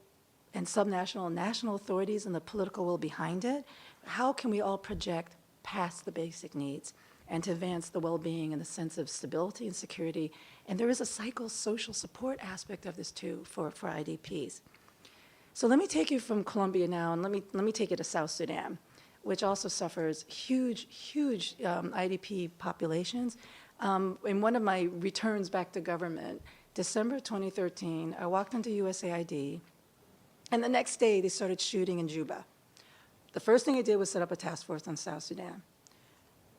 and subnational and national authorities and the political will behind it. How can we all project past the basic needs and to advance the well-being and the sense of stability and security? And there is a psychosocial support aspect of this too for IDPs. So let me take you from Colombia now, and let me take you to South Sudan, which also suffers huge IDP populations. In one of my returns back to government, December 2013, I walked into USAID, and the next day they started shooting in Juba. The first thing I did was set up a task force on South Sudan.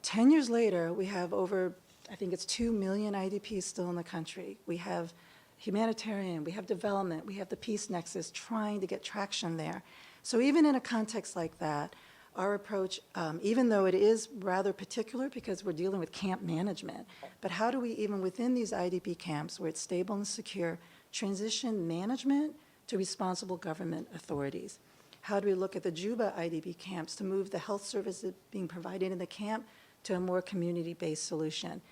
10 years later, we have over, I think it's 2 million IDPs still in the country. We have humanitarian, we have development, we have the peace nexus trying to get traction there. So even in a context like that, our approach, even though it is rather particular because we're dealing with camp management, but how do we, even within these IDP camps where it's stable and secure, transition management to responsible government authorities? How do we look at the Juba IDP camps to move the health services being provided in the camp to a more community-based solution?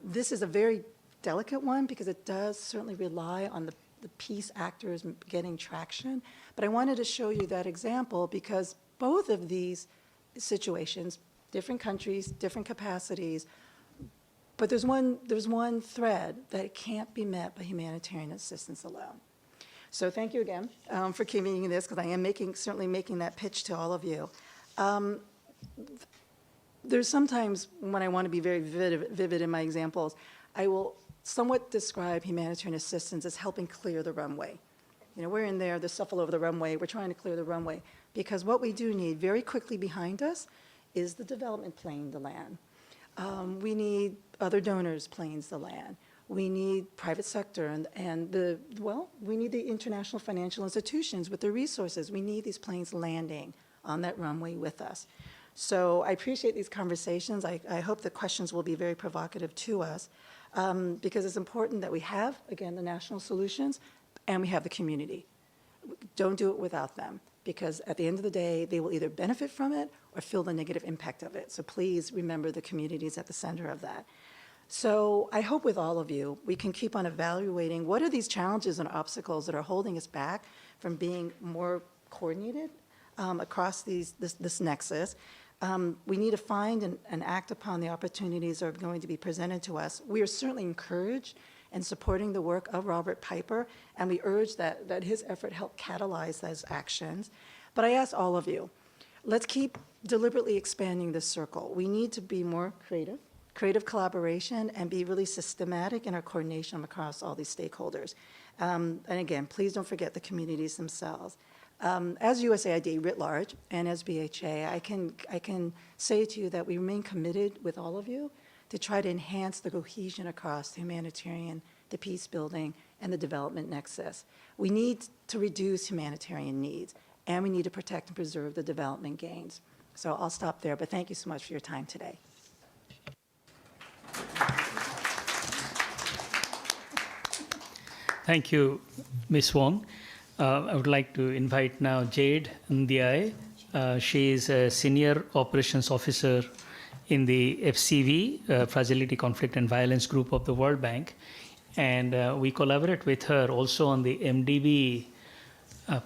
This is a very delicate one because it does certainly rely on the peace actors getting traction. But I wanted to show you that example because both of these situations, different countries, different capacities, but there's one thread that it can't be met by humanitarian assistance alone. So thank you again for convening this, because I am certainly making that pitch to all of you. There's sometimes when I want to be very vivid in my examples, I will somewhat describe humanitarian assistance as helping clear the runway. We're in there, there's stuff all over the runway, we're trying to clear the runway, because what we do need very quickly behind us is the development plane to land. We need other donors' planes to land. We need private sector and we need the international financial institutions with the resources. We need these planes landing on that runway with us. So I appreciate these conversations. I hope the questions will be very provocative to us. because it's important that we have, again, the national solutions, and we have the community. Don't do it without them, because at the end of the day, they will either benefit from it or feel the negative impact of it. So please remember the communities at the center of that. So I hope with all of you, we can keep on evaluating what are these challenges and obstacles that are holding us back from being more coordinated across this nexus. We need to find and act upon the opportunities that are going to be presented to us. We are certainly encouraged and supporting the work of Robert Piper, and we urge that his effort help catalyze those actions. But I ask all of you, let's keep deliberately expanding this circle. We need to be more creative collaboration, and be really systematic in our coordination across all these stakeholders. And again, please don't forget the communities themselves. As USAID writ large and as BHA, I can say to you that we remain committed with all of you to try to enhance the cohesion across the humanitarian, the peace building, and the development nexus. We need to reduce humanitarian needs, and we need to protect and preserve the development gains. So I'll stop there, but thank you so much for your time today. Thank you, Ms. Wong. I would like to invite now Jade Ndiaye. She is a Senior Operations Officer in the FCV, Fragility, Conflict and Violence Group of the World Bank. And we collaborate with her also on the MDB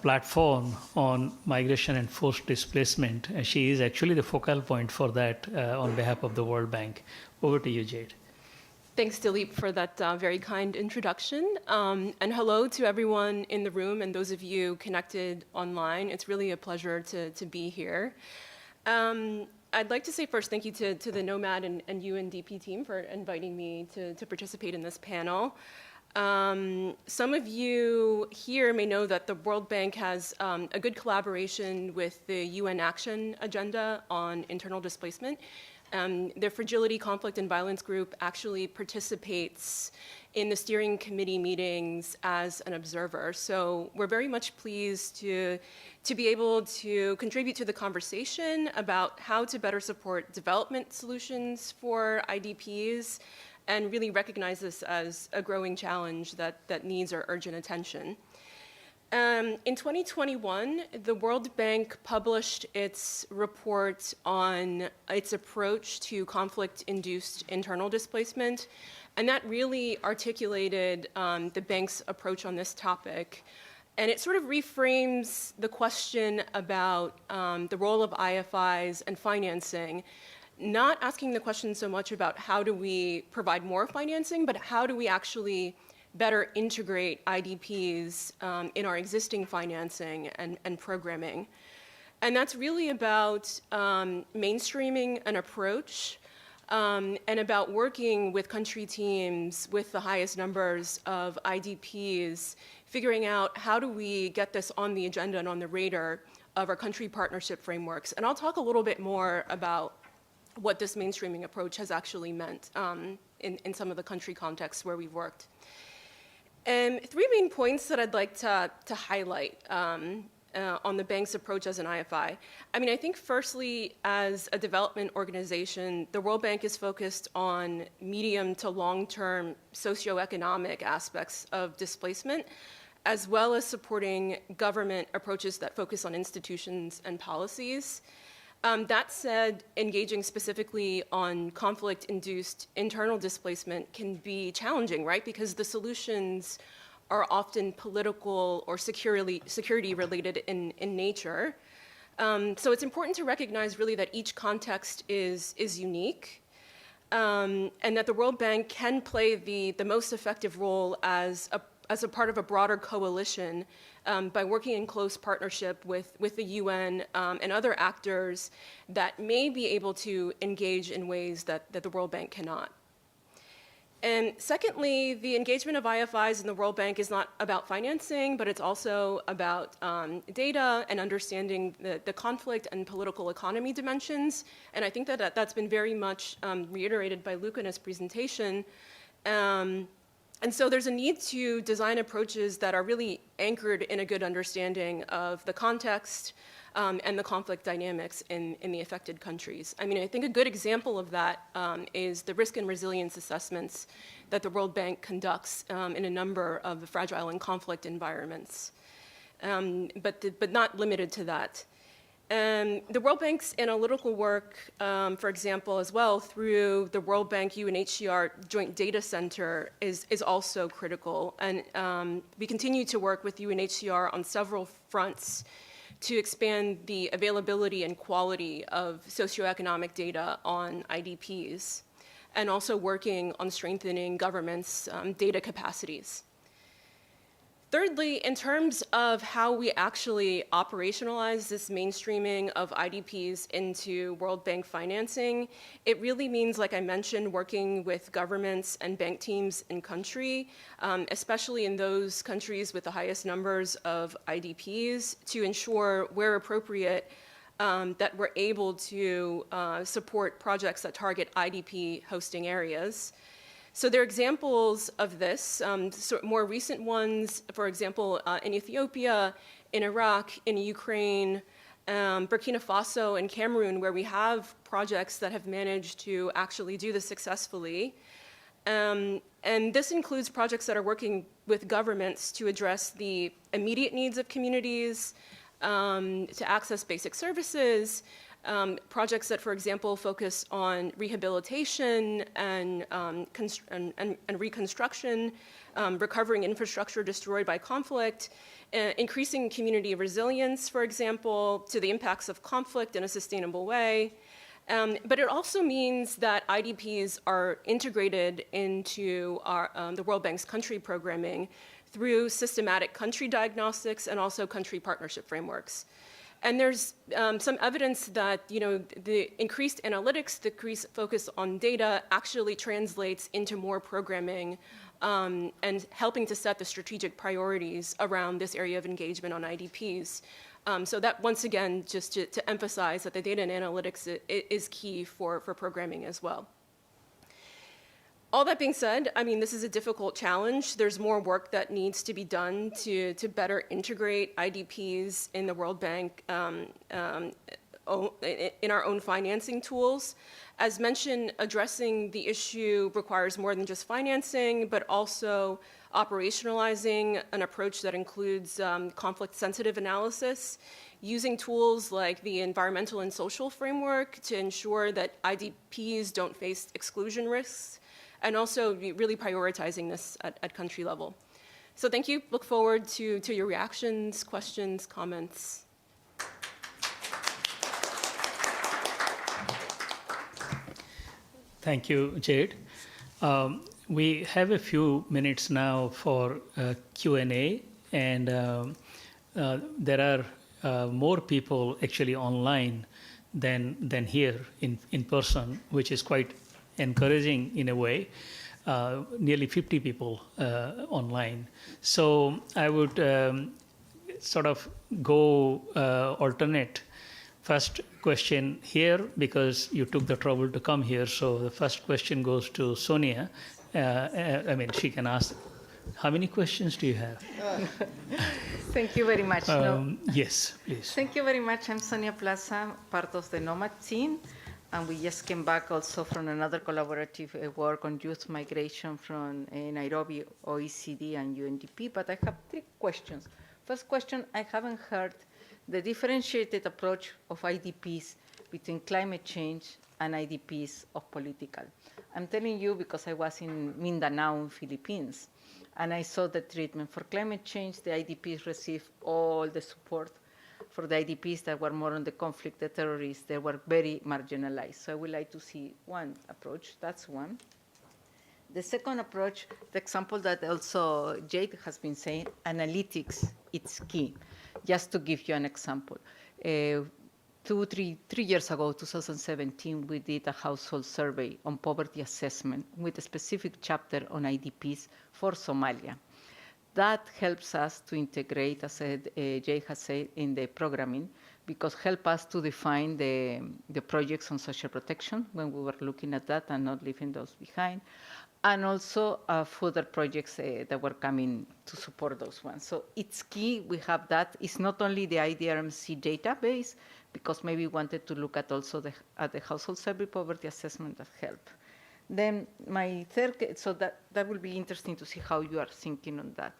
platform on migration and forced displacement. She is actually the focal point for that on behalf of the World Bank. Over to you, Jade. Thanks, Dilip, for that very kind introduction. And hello to everyone in the room and those of you connected online. It's really a pleasure to be here. I'd like to say first thank you to the KNOMAD and UNDP team for inviting me to participate in this panel. Some of you here may know that the World Bank has a good collaboration with the UN Action Agenda on internal displacement. The Fragility, Conflict and Violence Group actually participates in the steering committee meetings as an observer. So we're very much pleased to be able to contribute to the conversation about how to better support development solutions for IDPs and really recognize this as a growing challenge that needs our urgent attention. In 2021, the World Bank published its report on its approach to conflict-induced internal displacement, and that really articulated the bank's approach on this topic. And it sort of reframes the question about the role of IFIs and financing, not asking the question so much about how do we provide more financing, but how do we actually better integrate IDPs in our existing financing and programming. And that's really about mainstreaming an approach and about working with country teams with the highest numbers of IDPs, figuring out how do we get this on the agenda and on the radar of our country partnership frameworks. And I'll talk a little bit more about what this mainstreaming approach has actually meant in some of the country contexts where we've worked. Three main points that I'd like to highlight on the bank's approach as an IFI. I mean, I think firstly, as a development organization, the World Bank is focused on medium to long-term socioeconomic aspects of displacement, as well as supporting government approaches that focus on institutions and policies. That said, engaging specifically on conflict-induced internal displacement can be challenging, right? Because the solutions are often political or security-related in nature. So it's important to recognize really that each context is unique, and that the World Bank can play the most effective role as a part of a broader coalition by working in close partnership with the UN and other actors that may be able to engage in ways that the World Bank cannot. And secondly, the engagement of IFIs in the World Bank is not about financing, but it's also about data and understanding the conflict and political economy dimensions. And I think that that's been very much reiterated by Luca in his presentation. And so there's a need to design approaches that are really anchored in a good understanding of the context and the conflict dynamics in the affected countries. I mean, I think a good example of that is the risk and resilience assessments that the World Bank conducts in a number of fragile and conflict environments, but not limited to that. The World Bank's analytical work, for example, as well, through the World Bank UNHCR Joint Data Center is also critical. And we continue to work with UNHCR on several fronts to expand the availability and quality of socioeconomic data on IDPs, and also working on strengthening governments' data capacities. Thirdly, in terms of how we actually operationalize this mainstreaming of IDPs into World Bank financing, it really means, like I mentioned, working with governments and bank teams in country, especially in those countries with the highest numbers of IDPs, to ensure, where appropriate, that we're able to support projects that target IDP hosting areas. So there are examples of this, more recent ones, for example, in Ethiopia, in Iraq, in Ukraine, Burkina Faso, and Cameroon, where we have projects that have managed to actually do this successfully. And this includes projects that are working with governments to address the immediate needs of communities, to access basic services, projects that, for example, focus on rehabilitation and reconstruction, recovering infrastructure destroyed by conflict, increasing community resilience, for example, to the impacts of conflict in a sustainable way. But it also means that IDPs are integrated into the World Bank's country programming through systematic country diagnostics and also country partnership frameworks. And there's some evidence that the increased analytics, the increased focus on data actually translates into more programming and helping to set the strategic priorities around this area of engagement on IDPs. So that, once again, just to emphasize that the data and analytics is key for programming as well. All that being said, I mean, this is a difficult challenge. There's more work that needs to be done to better integrate IDPs in the World Bank in our own financing tools. As mentioned, addressing the issue requires more than just financing, but also operationalizing an approach that includes conflict-sensitive analysis, using tools like the environmental and social framework to ensure that IDPs don't face exclusion risks, and also really prioritizing this at country level. So thank you. Look forward to your reactions, questions, comments. Thank you, Jade. We have a few minutes now for Q&A, and there are more people actually online than here in person, which is quite encouraging in a way. Nearly 50 people online. So I would sort of go alternate. First question here, because you took the trouble to come here. So the first question goes to Sonia. I mean, she can ask, how many questions do you have? Thank you very much. Yes, please. Thank you very much. I'm Sonia Plaza, part of the KNOMAD team. And we just came back also from another collaborative work on youth migration from Nairobi, OECD, and UNDP. But I have 3 questions. First question, I haven't heard the differentiated approach of IDPs between climate change and IDPs of political. I'm telling you because I was in Mindanao, in Philippines, and I saw the treatment. For climate change, the IDPs received all the support. For the IDPs that were more on the conflict, the terrorists, they were very marginalized. So I would like to see one approach. That's one. The second approach, the example that also Jade has been saying, analytics, it's key. Just to give you an example. 3 years ago, 2017, we did a household survey on poverty assessment with a specific chapter on IDPs for Somalia. That helps us to integrate, as Jay has said, in the programming, because help us to define the projects on social protection when we were looking at that and not leaving those behind. and also further projects that were coming to support those ones. So it's key we have that. It's not only the IDRMC database, because maybe we wanted to look at also at the household survey poverty assessment that help. Then my third, so that will be interesting to see how you are thinking on that.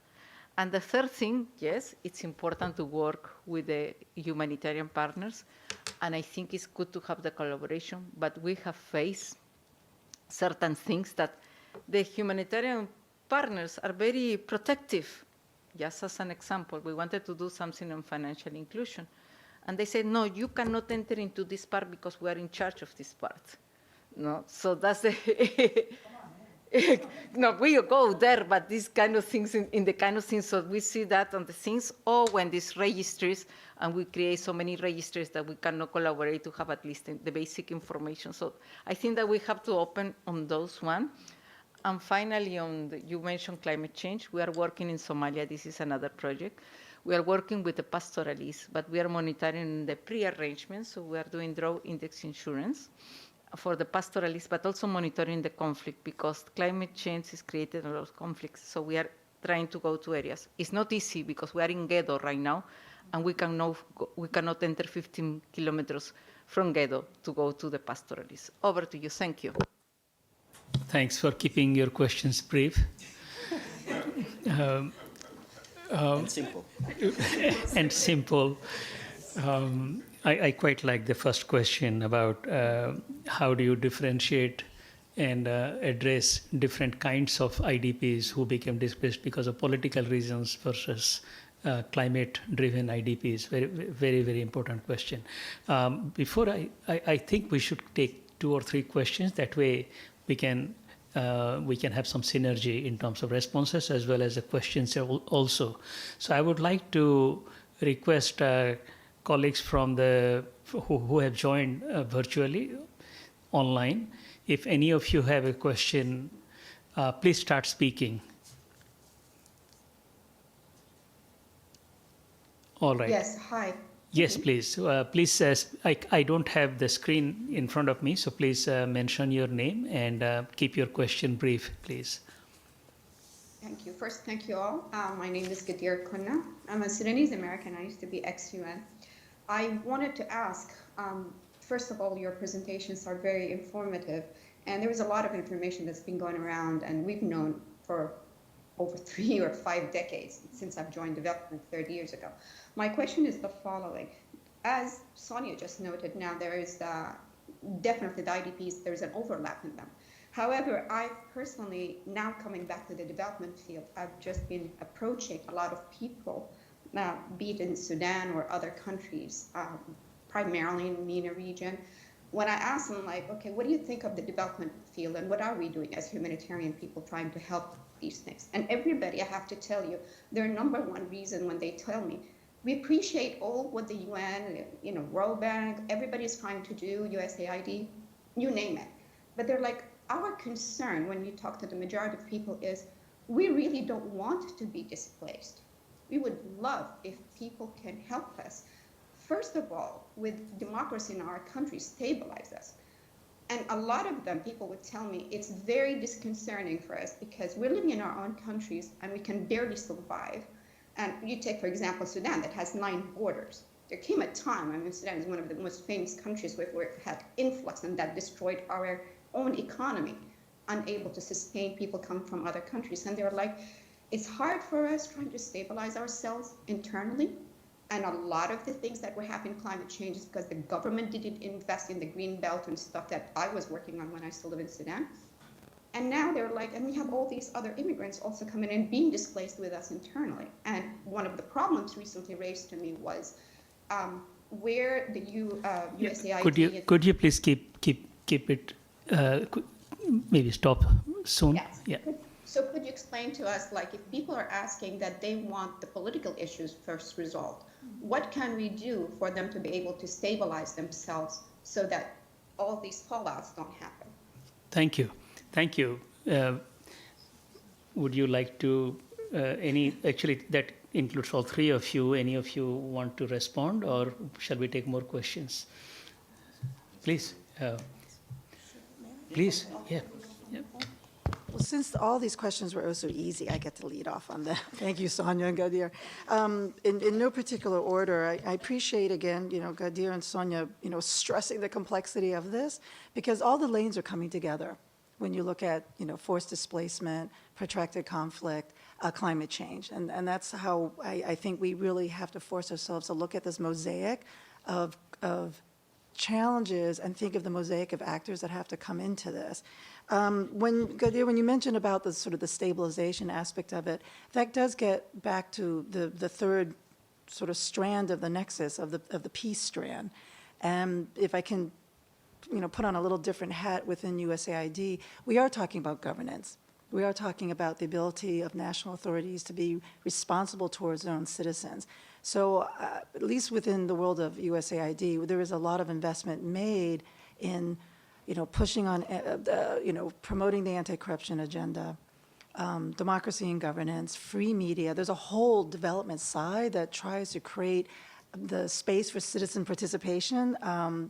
And the third thing, yes, it's important to work with the humanitarian partners, and I think it's good to have the collaboration, but we have faced certain things that the humanitarian partners are very protective. Just as an example, we wanted to do something on financial inclusion, and they said, no, you cannot enter into this part because we are in charge of this part. No, so that's the, no, we go there, but these kind of things, in the kind of things, so we see that on the things, or when these registries, and we create so many registries that we cannot collaborate to have at least the basic information. So I think that we have to open on those one. And finally, you mentioned climate change. We are working in Somalia. This is another project. We are working with the pastoralists, but we are monitoring the pre-arrangements. So we are doing drought index insurance for the pastoralists, but also monitoring the conflict, because climate change is creating a lot of conflicts. So we are trying to go to areas. It's not easy because we are in Gedo right now, and we cannot enter 15 kilometers from Gedo to go to the pastoralists. Over to you. Thank you. Thanks for keeping your questions brief. And simple. And simple. I quite like the first question about how do you differentiate and address different kinds of IDPs who became displaced because of political reasons versus climate-driven IDPs. Very, very, very important question. Before I think we should take 2 or 3 questions. That way we can have some synergy in terms of responses as well as the questions also. So I would like to request colleagues from who have joined virtually online. If any of you have a question, please start speaking. All right. Yes, hi. Yes, please. Please, I don't have the screen in front of me, so please mention your name and keep your question brief, please. Thank you. First, thank you all. My name is Gadir Kunna. I'm a Sudanese American. I used to be ex-UN. I wanted to ask, first of all, your presentations are very informative, and there is a lot of information that's been going around, and we've known for over 3 or 5 decades since I've joined development 30 years ago. My question is the following. As Sonia just noted, now there is definitely the IDPs, there's an overlap in them. However, I personally, now coming back to the development field, I've just been approaching a lot of people, be it in Sudan or other countries, primarily in the MENA region. When I ask them, like, okay, what do you think of the development field and what are we doing as humanitarian people trying to help these things? And everybody, I have to tell you, their number one reason when they tell me, we appreciate all what the UN, World Bank, everybody's trying to do, USAID, you name it. But they're like, our concern when you talk to the majority of people is, we really don't want to be displaced. We would love if people can help us. First of all, with democracy in our country, stabilize us. And a lot of them, people would tell me, it's very disconcerting for us because we're living in our own countries and we can barely survive. And you take, for example, Sudan that has 9 borders. There came a time, Sudan is one of the most famous countries where we had influx and that destroyed our own economy, unable to sustain people coming from other countries. And they're like, it's hard for us trying to stabilize ourselves internally. And a lot of the things that were happening, climate change, is because the government didn't invest in the green belt and stuff that I was working on when I still live in Sudan. And now they're like, and we have all these other immigrants also coming in, being displaced with us internally. And one of the problems recently raised to me was where the USAID... Could you please keep it, maybe stop soon? Yes. Yeah. So could you explain to us, like, if people are asking that they want the political issues first resolved, what can we do for them to be able to stabilize themselves so that all these fallouts don't happen? Thank you. Thank you. Would you like to, actually that includes all 3 of you, any of you want to respond, or shall we take more questions? Please. Please, yeah. Well, since all these questions were so easy, I get to lead off on that. Thank you, Sonia and Gadir. In no particular order, I appreciate, again, Gadir and Sonia, stressing the complexity of this, because all the lanes are coming together when you look at, forced displacement, protracted conflict, climate change. And that's how I think we really have to force ourselves to look at this mosaic of challenges and think of the mosaic of actors that have to come into this. Gadir, when you mentioned about the sort of the stabilization aspect of it, that does get back to the third sort of strand of the nexus of the peace strand. And if I can, put on a little different hat within USAID, we are talking about governance. We are talking about the ability of national authorities to be responsible towards their own citizens. So at least within the world of USAID, there is a lot of investment made in pushing on, promoting the anti-corruption agenda, democracy and governance, free media. There's a whole development side that tries to create the space for citizen participation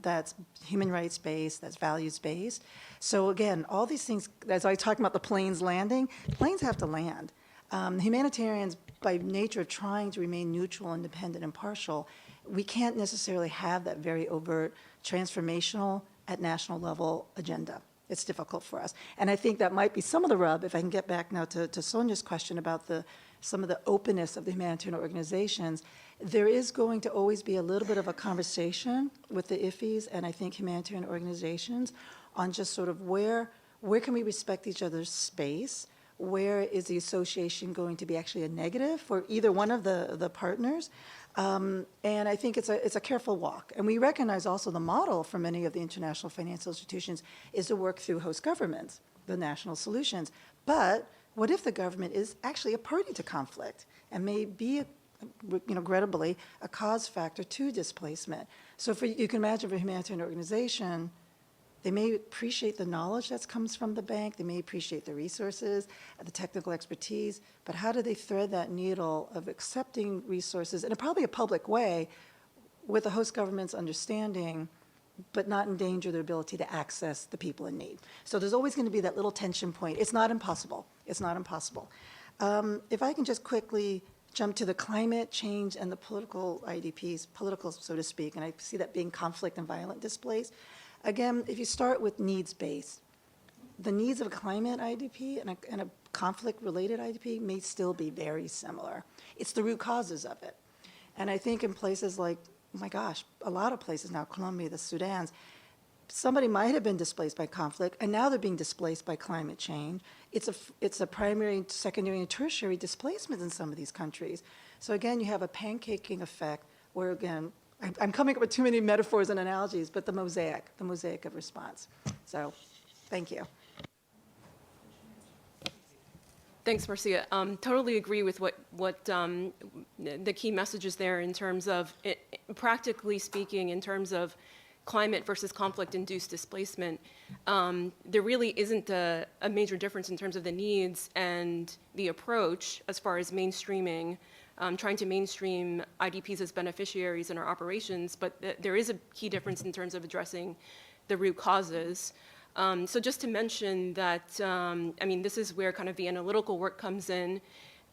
that's human rights-based, that's values-based. So again, all these things, as I talk about the planes landing, planes have to land. Humanitarians, by nature of trying to remain neutral, independent, impartial, we can't necessarily have that very overt transformational at national level agenda. It's difficult for us. And I think that might be some of the rub, if I can get back now to Sonia's question about some of the openness of the humanitarian organizations. There is going to always be a little bit of a conversation with the IFIs and I think humanitarian organizations on just sort of where can we respect each other's space? Where is the association going to be actually a negative for either one of the partners? And I think it's a careful walk. And we recognize also the model for many of the international financial institutions is to work through host governments, the national solutions. But what if the government is actually a party to conflict and may be, regrettably, a cause factor to displacement? So you can imagine for a humanitarian organization, they may appreciate the knowledge that comes from the bank, they may appreciate the resources, the technical expertise, but how do they thread that needle of accepting resources in probably a public way with the host government's understanding, but not endanger their ability to access the people in need? So there's always going to be that little tension point. It's not impossible. It's not impossible. If I can just quickly jump to the climate change and the political IDPs, political, so to speak, and I see that being conflict and violent displaced. Again, if you start with needs-based, the needs of a climate IDP and a conflict-related IDP may still be very similar. It's the root causes of it. And I think in places like, oh my gosh, a lot of places now, Colombia, the Sudans, somebody might have been displaced by conflict, and now they're being displaced by climate change. It's a primary, secondary, and tertiary displacement in some of these countries. So again, you have a pancaking effect where, again, I'm coming up with too many metaphors and analogies, but the mosaic of response. So, thank you. Thanks, Marcia. Totally agree with what the key messages there in terms of, practically speaking, in terms of climate versus conflict-induced displacement. There really isn't a major difference in terms of the needs and the approach as far as mainstreaming, trying to mainstream IDPs as beneficiaries in our operations, but there is a key difference in terms of addressing the root causes. So just to mention that, this is where kind of the analytical work comes in.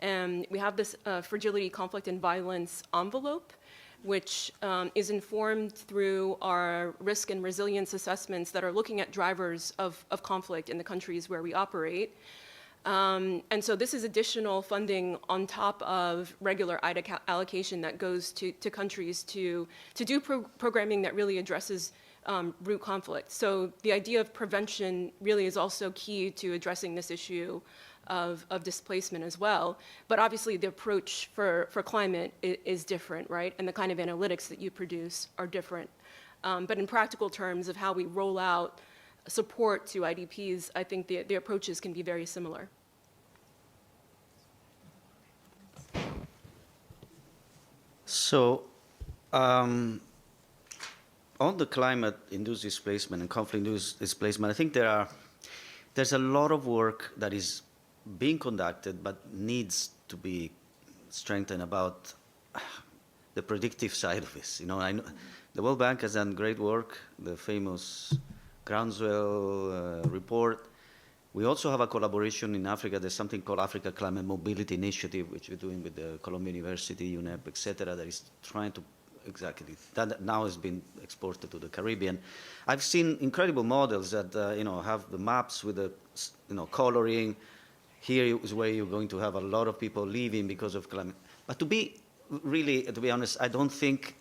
And we have this fragility, conflict, and violence envelope, which is informed through our risk and resilience assessments that are looking at drivers of conflict in the countries where we operate. And so this is additional funding on top of regular IDA allocation that goes to countries to do programming that really addresses root conflict. So the idea of prevention really is also key to addressing this issue of displacement as well. But obviously the approach for climate is different, right? And the kind of analytics that you produce are different. But in practical terms of how we roll out support to IDPs, I think the approaches can be very similar. So, on the climate-induced displacement and conflict-induced displacement, I think there's a lot of work that is being conducted but needs to be strengthened about the predictive side of this. I know the World Bank has done great work, the famous Groundswell report, We also have a collaboration in Africa. There's something called Africa Climate Mobility Initiative, which we're doing with the Columbia University, UNEP, et cetera, that is trying to, exactly, that now has been exported to the Caribbean. I've seen incredible models that, have the maps with the, coloring. Here is where you're going to have a lot of people leaving because of climate. But to be honest, I don't think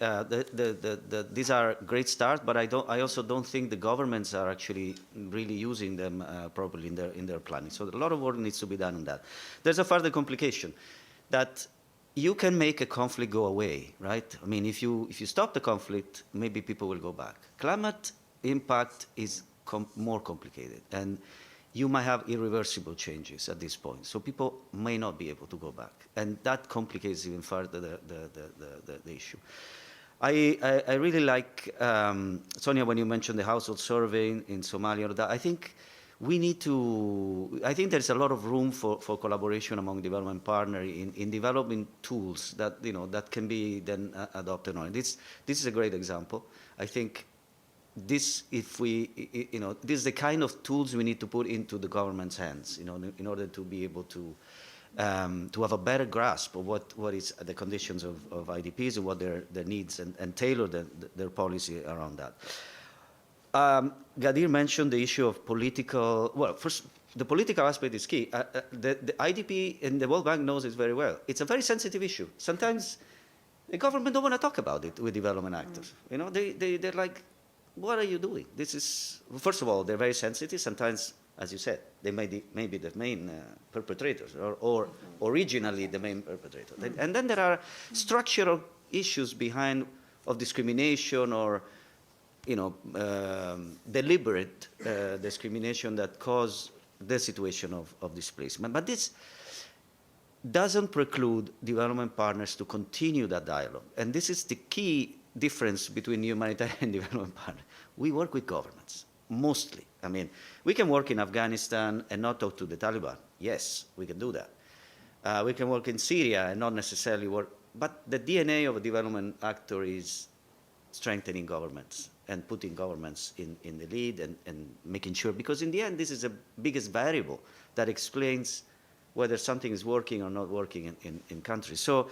these are great starts, but I also don't think the governments are actually really using them properly in their planning. So a lot of work needs to be done on that. There's a further complication that you can make a conflict go away, right? I mean, if you stop the conflict, maybe people will go back. Climate impact is more complicated, and you might have irreversible changes at this point. So people may not be able to go back. And that complicates even further the issue. I really like, Sonia, when you mentioned the household survey in Somalia, I think I think there's a lot of room for collaboration among development partners in developing tools that, that can be then adopted on. This is a great example. I think this is the kind of tools we need to put into the government's hands, in order to be able to have a better grasp of what is the conditions of IDPs and what their needs, and tailor their policy around that. Gadir mentioned the issue of political, well, first, the political aspect is key. The IDP and the World Bank knows it very well. It's a very sensitive issue. Sometimes the government don't want to talk about it with development actors. They're like, what are you doing? This is, first of all, they're very sensitive. Sometimes, as you said, they may be the main perpetrators, or originally the main perpetrator. And then there are structural issues behind of discrimination or, deliberate discrimination that cause the situation of displacement. But this doesn't preclude development partners to continue that dialogue. And this is the key difference between humanitarian and development partners. We work with governments, mostly. I mean, we can work in Afghanistan and not talk to the Taliban. Yes, we can do that. We can work in Syria and not necessarily work, but the DNA of a development actor is strengthening governments and putting governments in the lead and making sure, because in the end, this is the biggest variable that explains whether something is working or not working in countries. So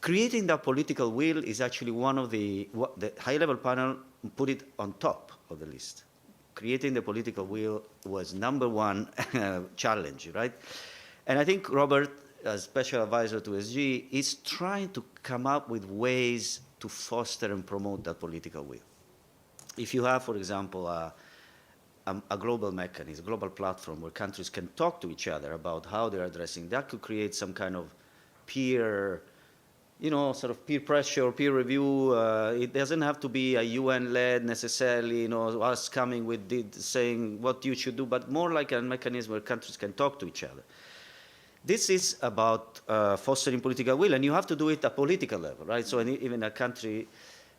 creating that political will is actually one of the high-level panel put it on top of the list. Creating the political will was number one challenge, right? And I think Robert, as special advisor to SG, is trying to come up with ways to foster and promote that political will. If you have, for example, a global mechanism, a global platform where countries can talk to each other about how they're addressing, that could create some kind of peer, sort of peer pressure, peer review. It doesn't have to be a UN-led necessarily, us coming with saying what you should do, but more like a mechanism where countries can talk to each other. This is about fostering political will, and you have to do it at political level, right? So even a country,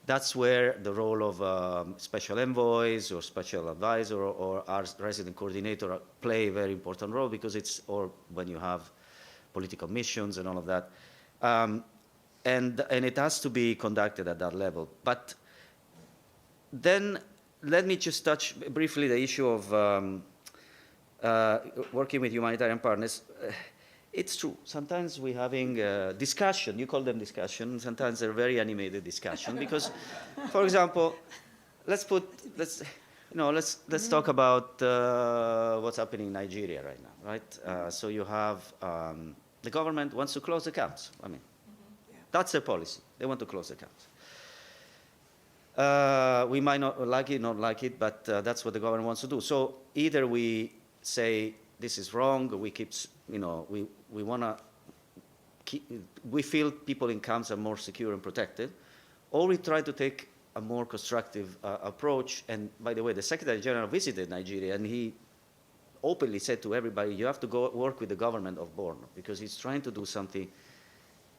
that's where the role of special envoys or special advisor or our resident coordinator play a very important role, because or when you have political missions and all of that. And it has to be conducted at that level. But then let me just touch briefly the issue of working with humanitarian partners. It's true. Sometimes we're having discussion. You call them discussion. Sometimes they're very animated discussion because, for example, let's talk about what's happening in Nigeria right now, right? So you have the government wants to close the camps. I mean, that's their policy. They want to close the camps. We might not like it, but that's what the government wants to do. So either we say this is wrong, or we keep, we want to we feel people in camps are more secure and protected, or we try to take a more constructive approach. And by the way, the Secretary General visited Nigeria, and he openly said to everybody, you have to go work with the government of Borno, because he's trying to do something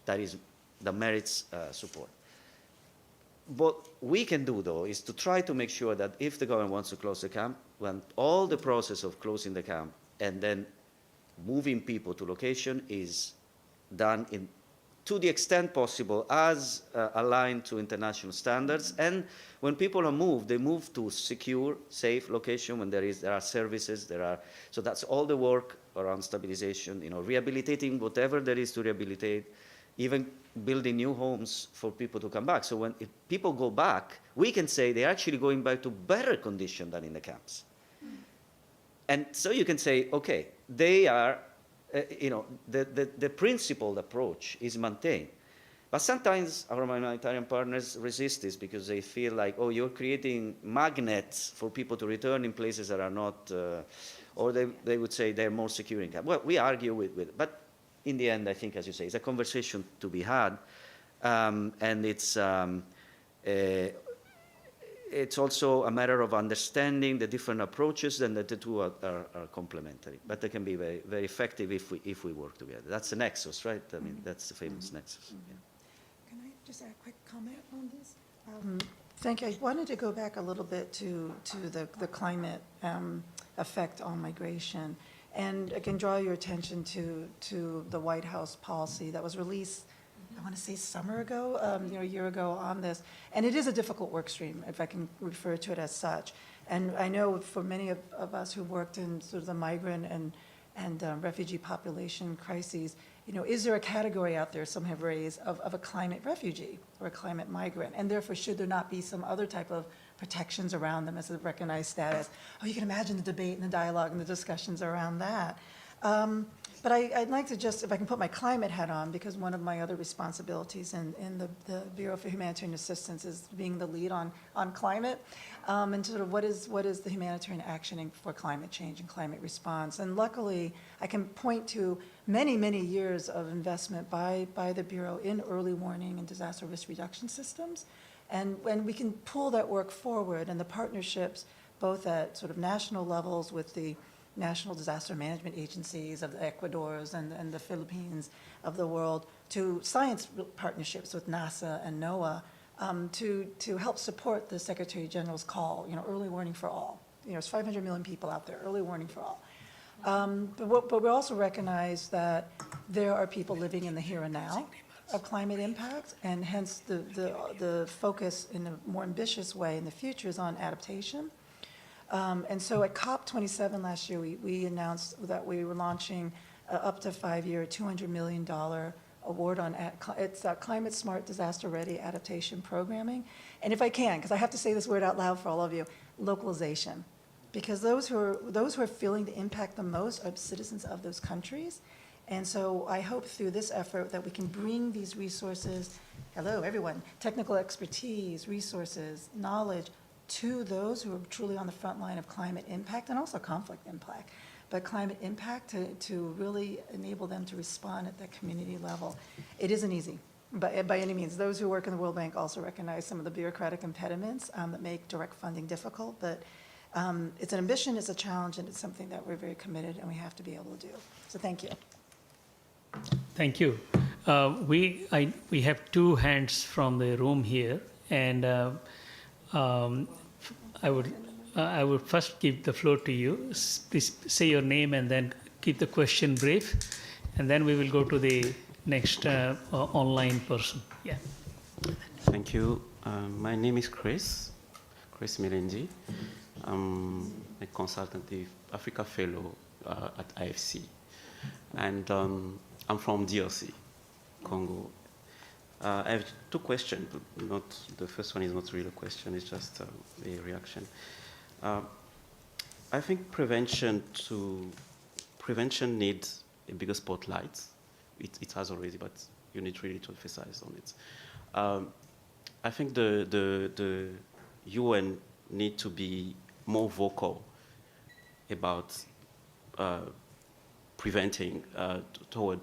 that merits support. What we can do, though, is to try to make sure that if the government wants to close the camp, when all the process of closing the camp and then moving people to location is done to the extent possible, as aligned to international standards. And when people are moved, they move to secure, safe location when there are services, so that's all the work around stabilization, rehabilitating whatever there is to rehabilitate, even building new homes for people to come back. So if people go back, we can say they're actually going back to better condition than in the camps. And so you can say, okay, they are, the principled approach is maintained. But sometimes our humanitarian partners resist this because they feel like, oh, you're creating magnets for people to return in places that are not, or they would say they're more secure in camp. Well, we argue with, but in the end, I think, as you say, it's a conversation to be had, and it's also a matter of understanding the different approaches, and that the two are complementary. But they can be very, very effective if we work together. That's the nexus, right? I mean, that's the famous nexus. Yeah. Can I just add a quick comment on this? Thank you. I wanted to go back a little bit to the climate effect on migration. And I can draw your attention to the White House policy that was released, I want to say summer ago, a year ago on this. And it is a difficult work stream, if I can refer to it as such. And I know for many of us who worked in sort of the migrant and refugee population crises, is there a category out there, some have raised, of a climate refugee or a climate migrant? And therefore, should there not be some other type of protections around them as a recognized status? Oh, you can imagine the debate and the dialogue and the discussions around that. But I'd like to just, if I can put my climate hat on, because one of my other responsibilities in the Bureau for Humanitarian Assistance is being the lead on climate, and sort of what is the humanitarian actioning for climate change and climate response. And luckily, I can point to many, many years of investment by the Bureau in early warning and disaster risk reduction systems. And when we can pull that work forward, and the partnerships, both at sort of national levels with the national disaster management agencies of the Ecuadors and the Philippines of the world, to science partnerships with NASA and NOAA, to help support the Secretary General's call, early warning for all. There's 500 million people out there, early warning for all. But we also recognize that there are people living in the here and now of climate impact, and hence the focus in a more ambitious way in the future is on adaptation. And so at COP27 last year, we announced that we were launching up to 5-year, $200 million award on it's climate smart, disaster ready adaptation programming. And if I can, because I have to say this word out loud for all of you, localization. Because those who are feeling the impact the most are citizens of those countries. And so I hope through this effort that we can bring these resources, hello everyone, technical expertise, resources, knowledge, to those who are truly on the front line of climate impact and also conflict impact, but climate impact to really enable them to respond at that community level. It isn't easy, but by any means. Those who work in the World Bank also recognize some of the bureaucratic impediments that make direct funding difficult, but it's an ambition, it's a challenge, and it's something that we're very committed and we have to be able to do. So thank you. Thank you. We have two hands from the room here, and I would first give the floor to you. Please say your name and then keep the question brief, and then we will go to the next online person. Yeah. Thank you. My name is Chris Milendi. I'm a consultant Africa Fellow at IFC, and I'm from DRC, Congo. I have two questions. The first one is not really a question, it's just a reaction. I think prevention needs a bigger spotlight. It has already, but you need really to emphasize on it. I think the UN need to be more vocal about preventing toward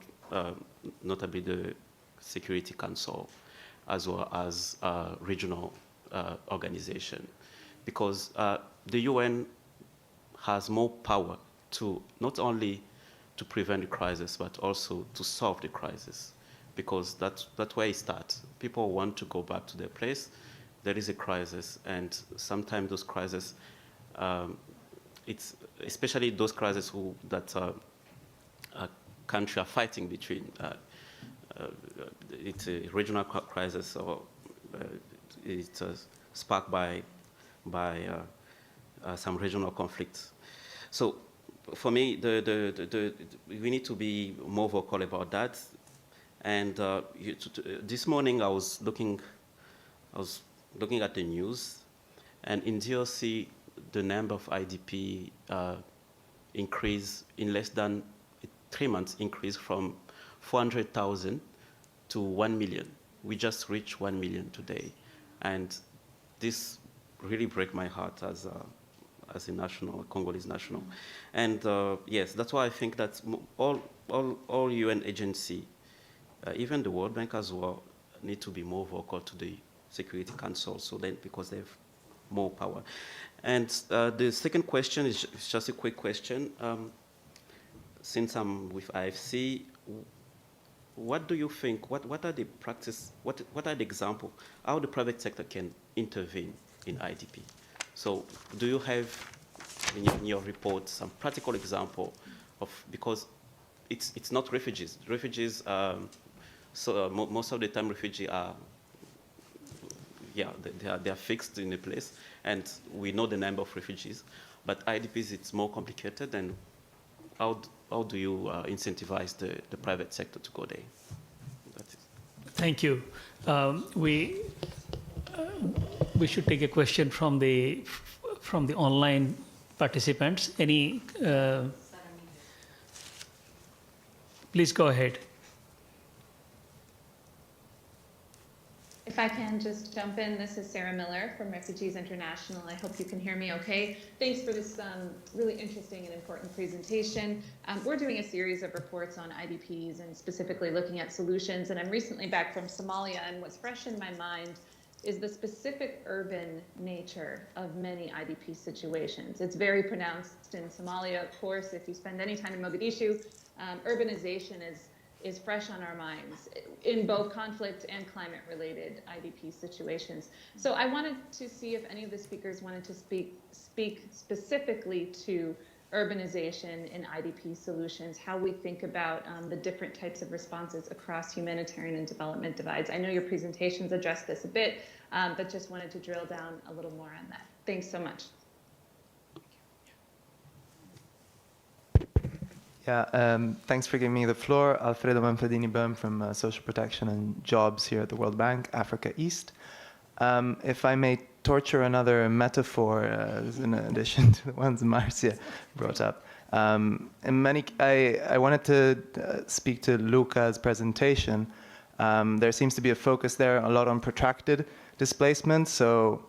notably the Security Council, as well as regional organization, because the UN has more power to not only to prevent the crisis, but also to solve the crisis, because that's where it starts. People want to go back to their place. There is a crisis, and sometimes those crises, it's especially those crises that countries are fighting between it's a regional crisis, or it's sparked by some regional conflicts. So, for me, we need to be more vocal about that. And this morning, I was looking at the news, and in DRC, the number of IDP increased in less than 3 months, increased from 400,000 to 1 million. We just reached 1 million today, and this really breaks my heart as a national, Congolese national. And yes, that's why I think that all UN agencies, even the World Bank as well, need to be more vocal to the Security Council, so then, because they have more power. And the second question is just a quick question. Since I'm with IFC, what do you think, what are the practice, what are the examples, how the private sector can intervene in IDP? So do you have in your report some practical example of, because it's not refugees. Refugees, most of the time refugees are, they are fixed in a place, and we know the number of refugees. But IDPs, it's more complicated, and how do you incentivize the private sector to go there? That's it. Thank you. We should take a question from the online participants. Any? Please go ahead. If I can just jump in, this is Sarah Miller from Refugees International. I hope you can hear me okay. Thanks for this really interesting and important presentation. We're doing a series of reports on IDPs and specifically looking at solutions. And I'm recently back from Somalia, and what's fresh in my mind is the specific urban nature of many IDP situations. It's very pronounced in Somalia, of course. If you spend any time in Mogadishu, urbanization is fresh on our minds in both conflict and climate-related IDP situations. So I wanted to see if any of the speakers wanted to speak specifically to urbanization in IDP solutions, how we think about the different types of responses across humanitarian and development divides. I know your presentations addressed this a bit, but just wanted to drill down a little more on that. Thanks so much. Yeah, thanks for giving me the floor. Alfredo Manfredini-Böhm from Social Protection and Jobs here at the World Bank, Africa East. If I may torture another metaphor in addition to the ones Marcia brought up. I wanted to speak to Luca's presentation. There seems to be a focus there a lot on protracted displacement. So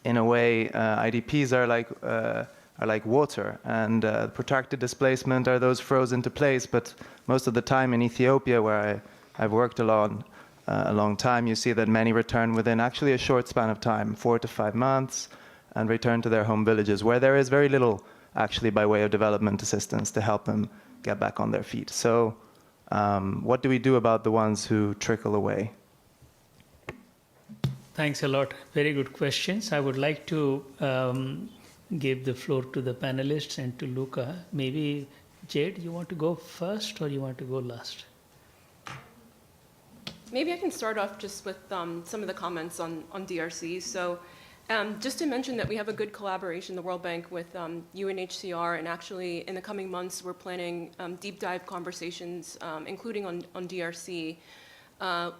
in a way, IDPs are like water, and protracted displacement are those frozen to place. But most of the time in Ethiopia, where I've worked a long time, you see that many return within actually a short span of time, 4 to 5 months, and return to their home villages, where there is very little actually by way of development assistance to help them get back on their feet. So what do we do about the ones who trickle away? Thanks a lot. Very good questions. I would like to give the floor to the panelists and to Luca. Maybe, Jade, you want to go first or you want to go last? Maybe I can start off just with some of the comments on DRC. So just to mention that we have a good collaboration, the World Bank, with UNHCR, and actually in the coming months we're planning deep dive conversations, including on DRC,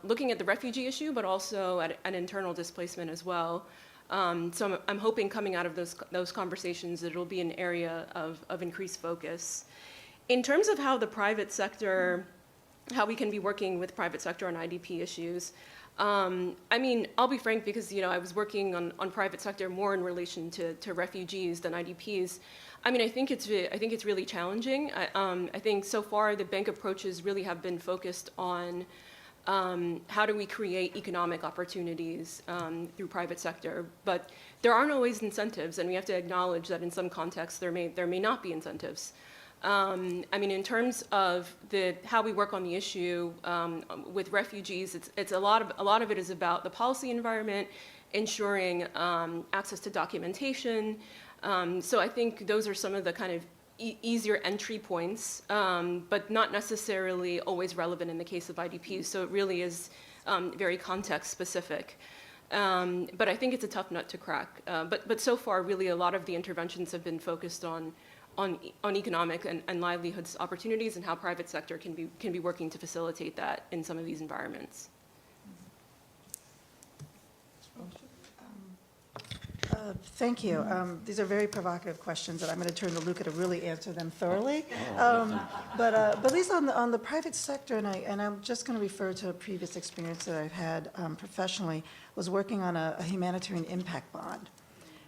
looking at the refugee issue, but also at internal displacement as well. So I'm hoping coming out of those conversations that it'll be an area of increased focus. In terms of how the private sector, how we can be working with private sector on IDP issues, I mean, I'll be frank, because I was working on private sector more in relation to refugees than IDPs. I mean, I think it's really challenging. I think so far the bank approaches really have been focused on how do we create economic opportunities through private sector, but there aren't always incentives, and we have to acknowledge that in some contexts there may not be incentives. I mean, in terms of how we work on the issue with refugees, it's a lot of it is about the policy environment, ensuring access to documentation. So I think those are some of the kind of easier entry points, but not necessarily always relevant in the case of IDPs. So it really is very context specific. But I think it's a tough nut to crack. But so far, really, a lot of the interventions have been focused on economic and livelihoods opportunities and how private sector can be working to facilitate that in some of these environments. Thank you. These are very provocative questions, and I'm going to turn to Luca to really answer them thoroughly. But at least on the private sector, and I'm just going to refer to a previous experience that I've had professionally, was working on a humanitarian impact bond,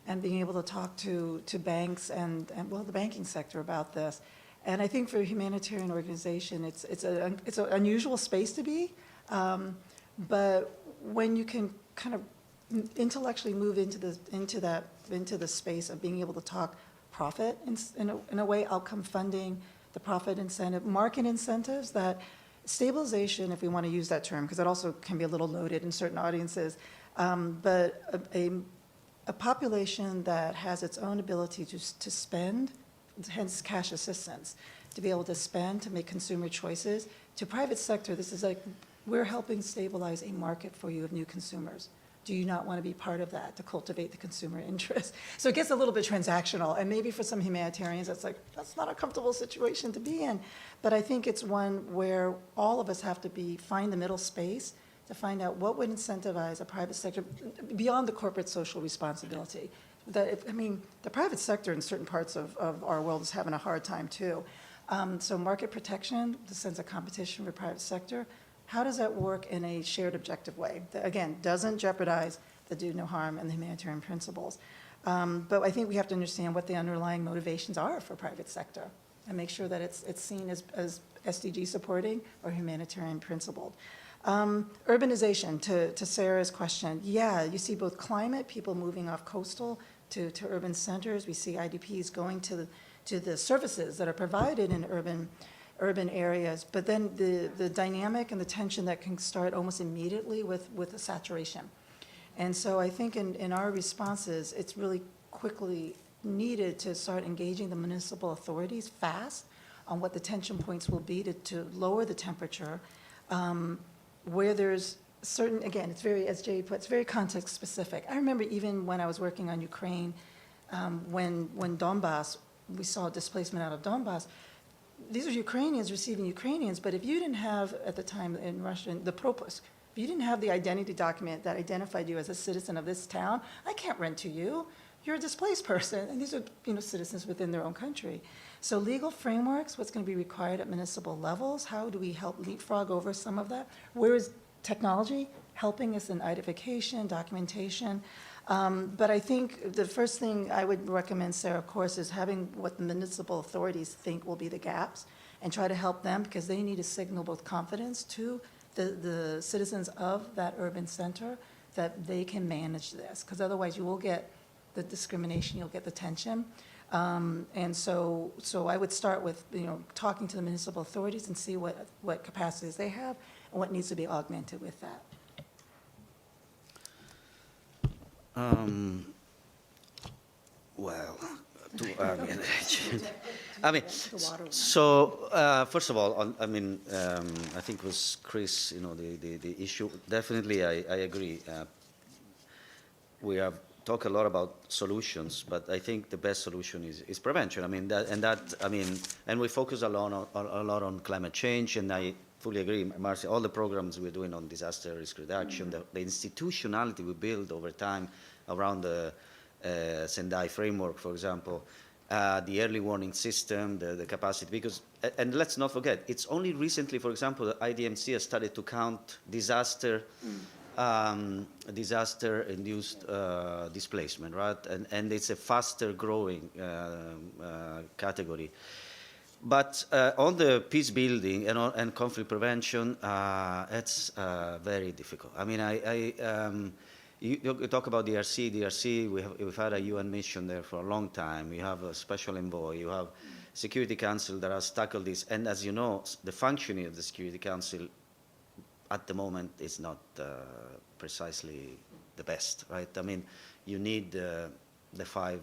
and being able to talk to banks and well, the banking sector about this. And I think for a humanitarian organization, it's an unusual space to be, but when you can kind of intellectually move into the space of being able to talk profit in a way, outcome funding, the profit incentive, market incentives, that stabilization, if we want to use that term, because it also can be a little loaded in certain audiences, but a population that has its own ability to spend, hence cash assistance, to be able to spend, to make consumer choices. To private sector, this is like, we're helping stabilize a market for you of new consumers. Do you not want to be part of that, to cultivate the consumer interest? So it gets a little bit transactional, and maybe for some humanitarians, that's not a comfortable situation to be in. But I think it's one where all of us have to find the middle space to find out what would incentivize a private sector beyond the corporate social responsibility. The private sector in certain parts of our world is having a hard time too. So market protection, the sense of competition for private sector, how does that work in a shared objective way that, again, doesn't jeopardize the do no harm and the humanitarian principles? But I think we have to understand what the underlying motivations are for private sector and make sure that it's seen as SDG supporting or humanitarian principled. Urbanization, to Sarah's question, yeah, you see both climate, people moving off coastal to urban centers. We see IDPs going to the services that are provided in urban areas, but then the dynamic and the tension that can start almost immediately with the saturation. And so I think in our responses, it's really quickly needed to start engaging the municipal authorities fast on what the tension points will be to lower the temperature, where there's certain, again, it's very, as Jay put, it's very context specific. I remember even when I was working on Ukraine, when Donbass, we saw displacement out of Donbass, these are Ukrainians receiving Ukrainians, but if you didn't have, at the time in Russian, the propusк, if you didn't have the identity document that identified you as a citizen of this town, I can't rent to you. You're a displaced person, and these are citizens within their own country. So legal frameworks, what's going to be required at municipal levels, how do we help leapfrog over some of that? Where is technology helping us in identification, documentation? But I think the first thing I would recommend, Sarah, of course, is having what the municipal authorities think will be the gaps and try to help them, because they need to signal both confidence to the citizens of that urban center that they can manage this, because otherwise you will get the discrimination, you'll get the tension. And so I would start with talking to the municipal authorities and see what capacities they have and what needs to be augmented with that. Well, so first of all, I think it was Chris, the issue, definitely I agree. We have talked a lot about solutions, but I think the best solution is prevention. And we focus a lot on climate change, and I fully agree, Marcia, all the programs we're doing on disaster risk reduction, the institutionality we build over time around the Sendai framework, for example, the early warning system, the capacity, because, and let's not forget, it's only recently, for example, the IDMC has started to count disaster-induced displacement, right? And it's a faster growing category. But on the peace building and conflict prevention, it's very difficult. You talk about DRC. We've had a UN mission there for a long time. We have a special envoy. You have Security Council that has tackled this. And as you know, the functioning of the Security Council at the moment is not precisely the best, right? You need the five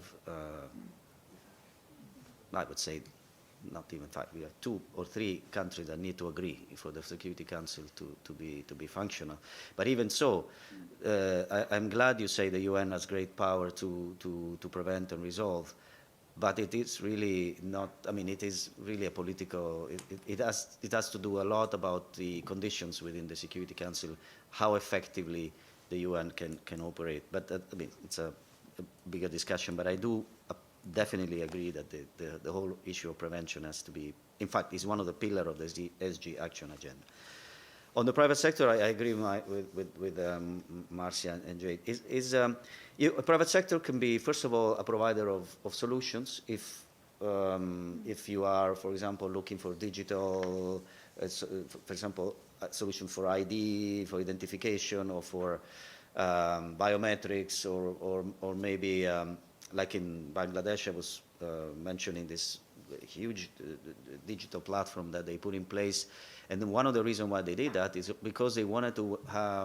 I would say, not even 5. We have 2 or 3 countries that need to agree for the Security Council to be functional. But even so, I'm glad you say the UN has great power to prevent and resolve. But it is really not. I mean, it is really a political. It has to do a lot about the conditions within the Security Council, how effectively the UN can operate. But I mean, it's a bigger discussion. But I do definitely agree that the whole issue of prevention has to be, in fact, is one of the pillars of the SG action agenda. On the private sector, I agree with Marcia and Jade. A private sector can be, first of all, a provider of solutions. If you are, for example, looking for digital, for example, a solution for ID, for identification, or for biometrics, or maybe like in Bangladesh, I was mentioning this huge digital platform that they put in place. And then one of the reasons why they did that is because they wanted to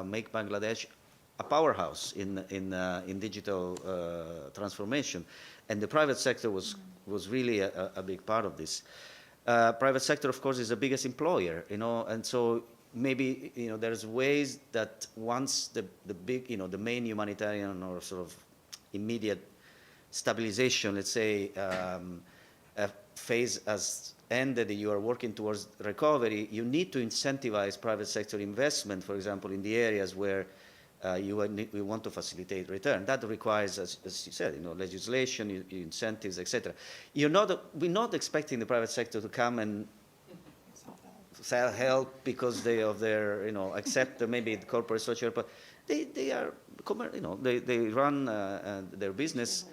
make Bangladesh a powerhouse in digital transformation. And the private sector was really a big part of this. Private sector, of course, is the biggest employer, and so maybe, there's ways that once the big, the main humanitarian or sort of immediate stabilization, let's say, phase has ended, you are working towards recovery, you need to incentivize private sector investment, for example, in the areas where we want to facilitate return. That requires, as you said, legislation, incentives, etc. We're not expecting the private sector to come and sell help because they accept maybe the corporate structure, but they are, they run their business.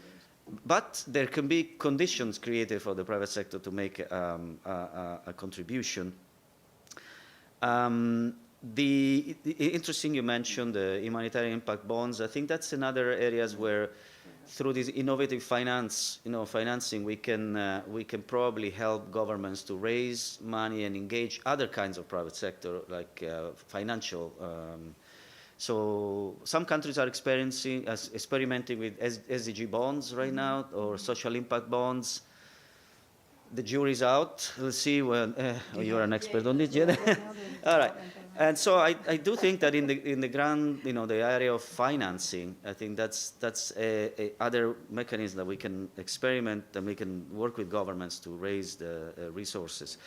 But there can be conditions created for the private sector to make a contribution. Interesting you mentioned the humanitarian impact bonds. I think that's another areas where, through this innovative financing, we can probably help governments to raise money and engage other kinds of private sector, like financial. So some countries are experimenting with SDG bonds right now, or social impact bonds. The jury's out. We'll see when you're an expert on it, Jen. All right. And so I do think that in the grand, the area of financing, I think that's other mechanism that we can experiment, and we can work with governments to raise the resources.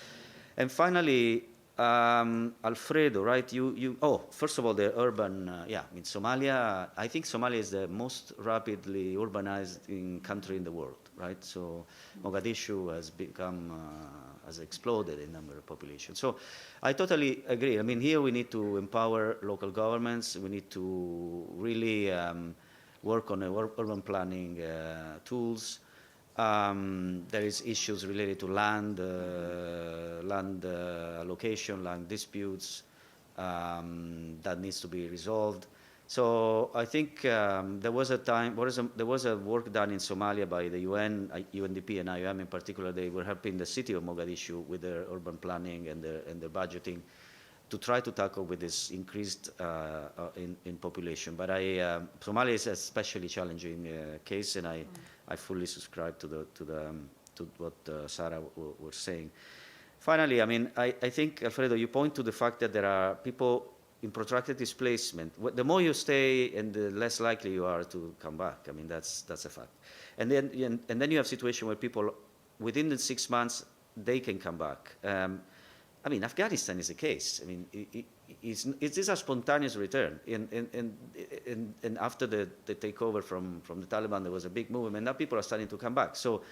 And finally, Alfredo, right? First of all, the urban, in Somalia, I think Somalia is the most rapidly urbanized country in the world, right? So Mogadishu has exploded in number of population. So I totally agree. I mean, here we need to empower local governments. We need to really work on urban planning tools. There is issues related to land allocation, land disputes that needs to be resolved. So I think there was a work done in Somalia by the UN, UNDP and IOM in particular. They were helping the city of Mogadishu with their urban planning and their budgeting to try to tackle with this increased in population. But Somalia is a especially challenging case, and I fully subscribe to what Sarah was saying. Finally, I mean, I think, Alfredo, you point to the fact that there are people in protracted displacement. The more you stay, and the less likely you are to come back. I mean, that's a fact. And then you have situation where people, within the 6 months, they can come back. I mean, Afghanistan is a case. I mean, it is a spontaneous return. And after the takeover from the Taliban, there was a big movement. Now people are starting to come back. So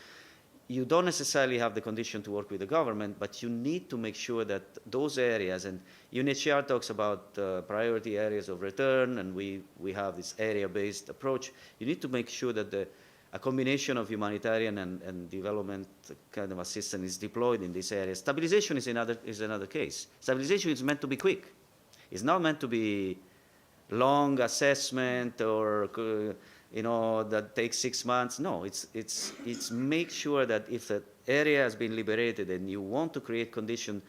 you don't necessarily have the condition to work with the government, but you need to make sure that those areas, and UNHCR talks about priority areas of return, and we have this area-based approach. You need to make sure that a combination of humanitarian and development kind of assistance is deployed in this area. Stabilization is another case. Stabilization is meant to be quick. It's not meant to be long assessment or that takes 6 months. No, it's make sure that if an area has been liberated and you want to create conditions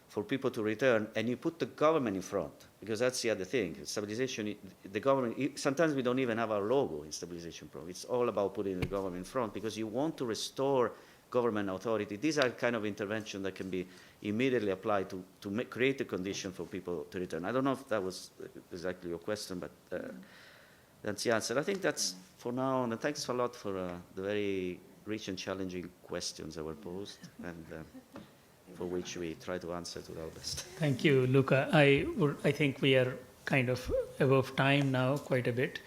for people to return, and you put the government in front, because that's the other thing. Stabilization, the government, sometimes we don't even have our logo in stabilization program. It's all about putting the government in front, because you want to restore government authority. These are kind of interventions that can be immediately applied to create a condition for people to return. I don't know if that was exactly your question, but that's the answer. I think that's for now, and thanks a lot for the very rich and challenging questions that were posed, and for which we try to answer to our best. Thank you, Luca. I think we are kind of above time now quite a bit,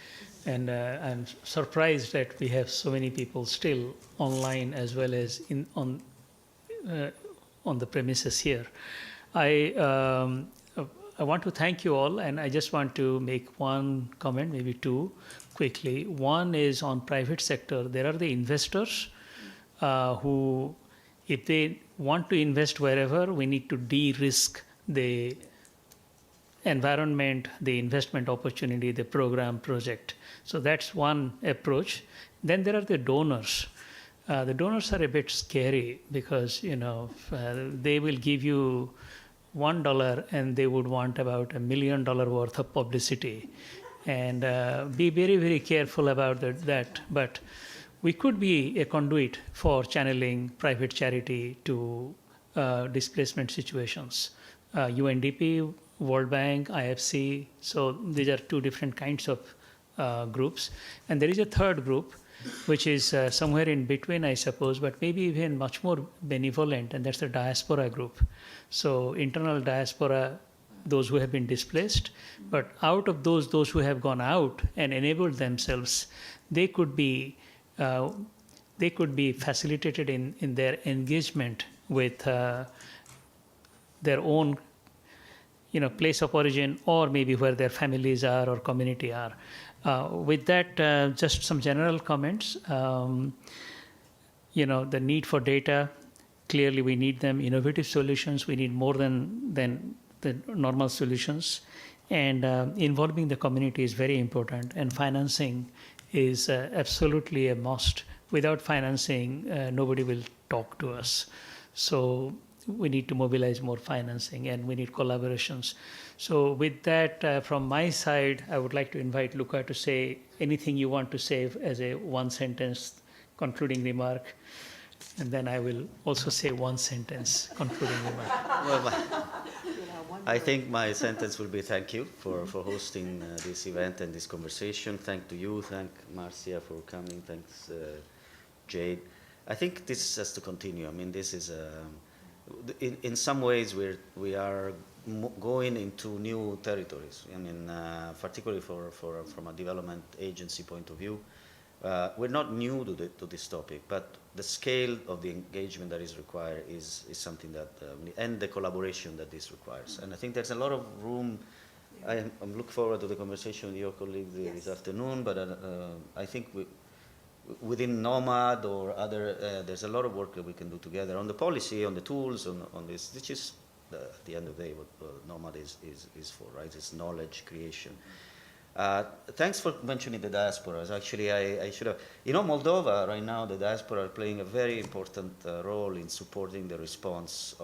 and I'm surprised that we have so many people still online as well as on the premises here. I want to thank you all, and I just want to make one comment, maybe two, quickly. One is on private sector. There are the investors who, if they want to invest wherever, we need to de-risk the environment, the investment opportunity, the program, project. So that's one approach. Then there are the donors. The donors are a bit scary because, they will give you $1 and they would want about $1 million worth of publicity. And be very, very careful about that. But we could be a conduit for channeling private charity to displacement situations. UNDP, World Bank, IFC, so these are two different kinds of groups. And there is a third group, which is somewhere in between, I suppose, but maybe even much more benevolent, and that's the diaspora group. So internal diaspora, those who have been displaced, but out of those who have gone out and enabled themselves, they could be facilitated in their engagement with their own place of origin, or maybe where their families are or community are. With that, just some general comments. The need for data, clearly we need them. Innovative solutions, we need more than the normal solutions. And involving the community is very important. And financing is absolutely a must. Without financing, nobody will talk to us. So we need to mobilize more financing, and we need collaborations. So with that, from my side, I would like to invite Luca to say anything you want to say as a one-sentence concluding remark. And then I will also say one sentence concluding remark. Well, I think my sentence will be thank you for hosting this event and this conversation. Thank to you, thank Marcia for coming, thanks Jade. I think this has to continue. I mean, this is in some ways we are going into new territories. I mean, particularly from a development agency point of view, we're not new to this topic, but the scale of the engagement that is required is something that, and the collaboration that this requires. And I think there's a lot of room. I'm looking forward to the conversation with your colleagues this afternoon, but I think within KNOMAD or other, there's a lot of work that we can do together on the policy, on the tools, on this, which is, at the end of the day, what KNOMAD is for, right? It's knowledge creation. Thanks for mentioning the diasporas. Actually, I should have, Moldova right now, the diaspora are playing a very important role in supporting the response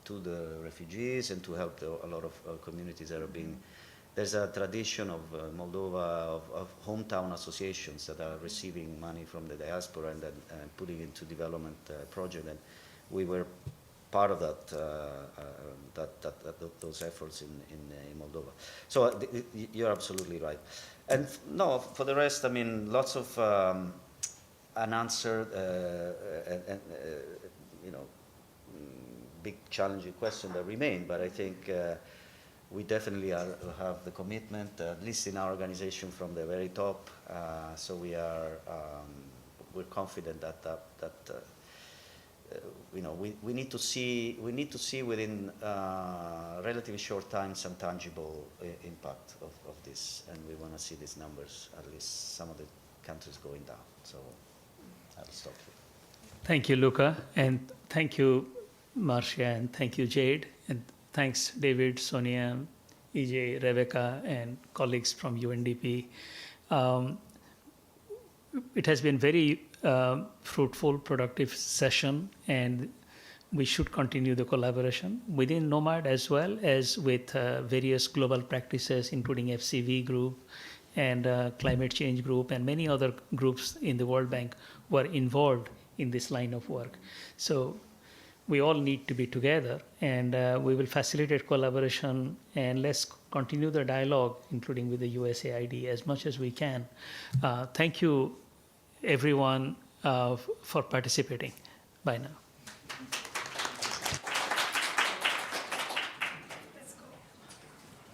to the refugees and to help a lot of communities that are being. There's a tradition of Moldova of hometown associations that are receiving money from the diaspora and then putting into development project. And we were part of those efforts in Moldova. So you're absolutely right. And no, for the rest, I mean, lots of unanswered big challenging questions that remain. But I think we definitely have the commitment, at least in our organization, from the very top. So we're confident that we need to see within relatively short time some tangible impact of this, and we want to see these numbers, at least some of the countries, going down. So I'll stop here. Thank you, Luca, and thank you, Marcia, and thank you, Jade, and thanks, David, Sonia, EJ, Rebecca, and colleagues from UNDP. It has been very fruitful, productive session, and we should continue the collaboration within KNOMAD as well as with various global practices, including FCV group and climate change group and many other groups in the World Bank who are involved in this line of work. So we all need to be together, and we will facilitate collaboration, and let's continue the dialogue, including with the USAID, as much as we can. Thank you, everyone, for participating. Bye now.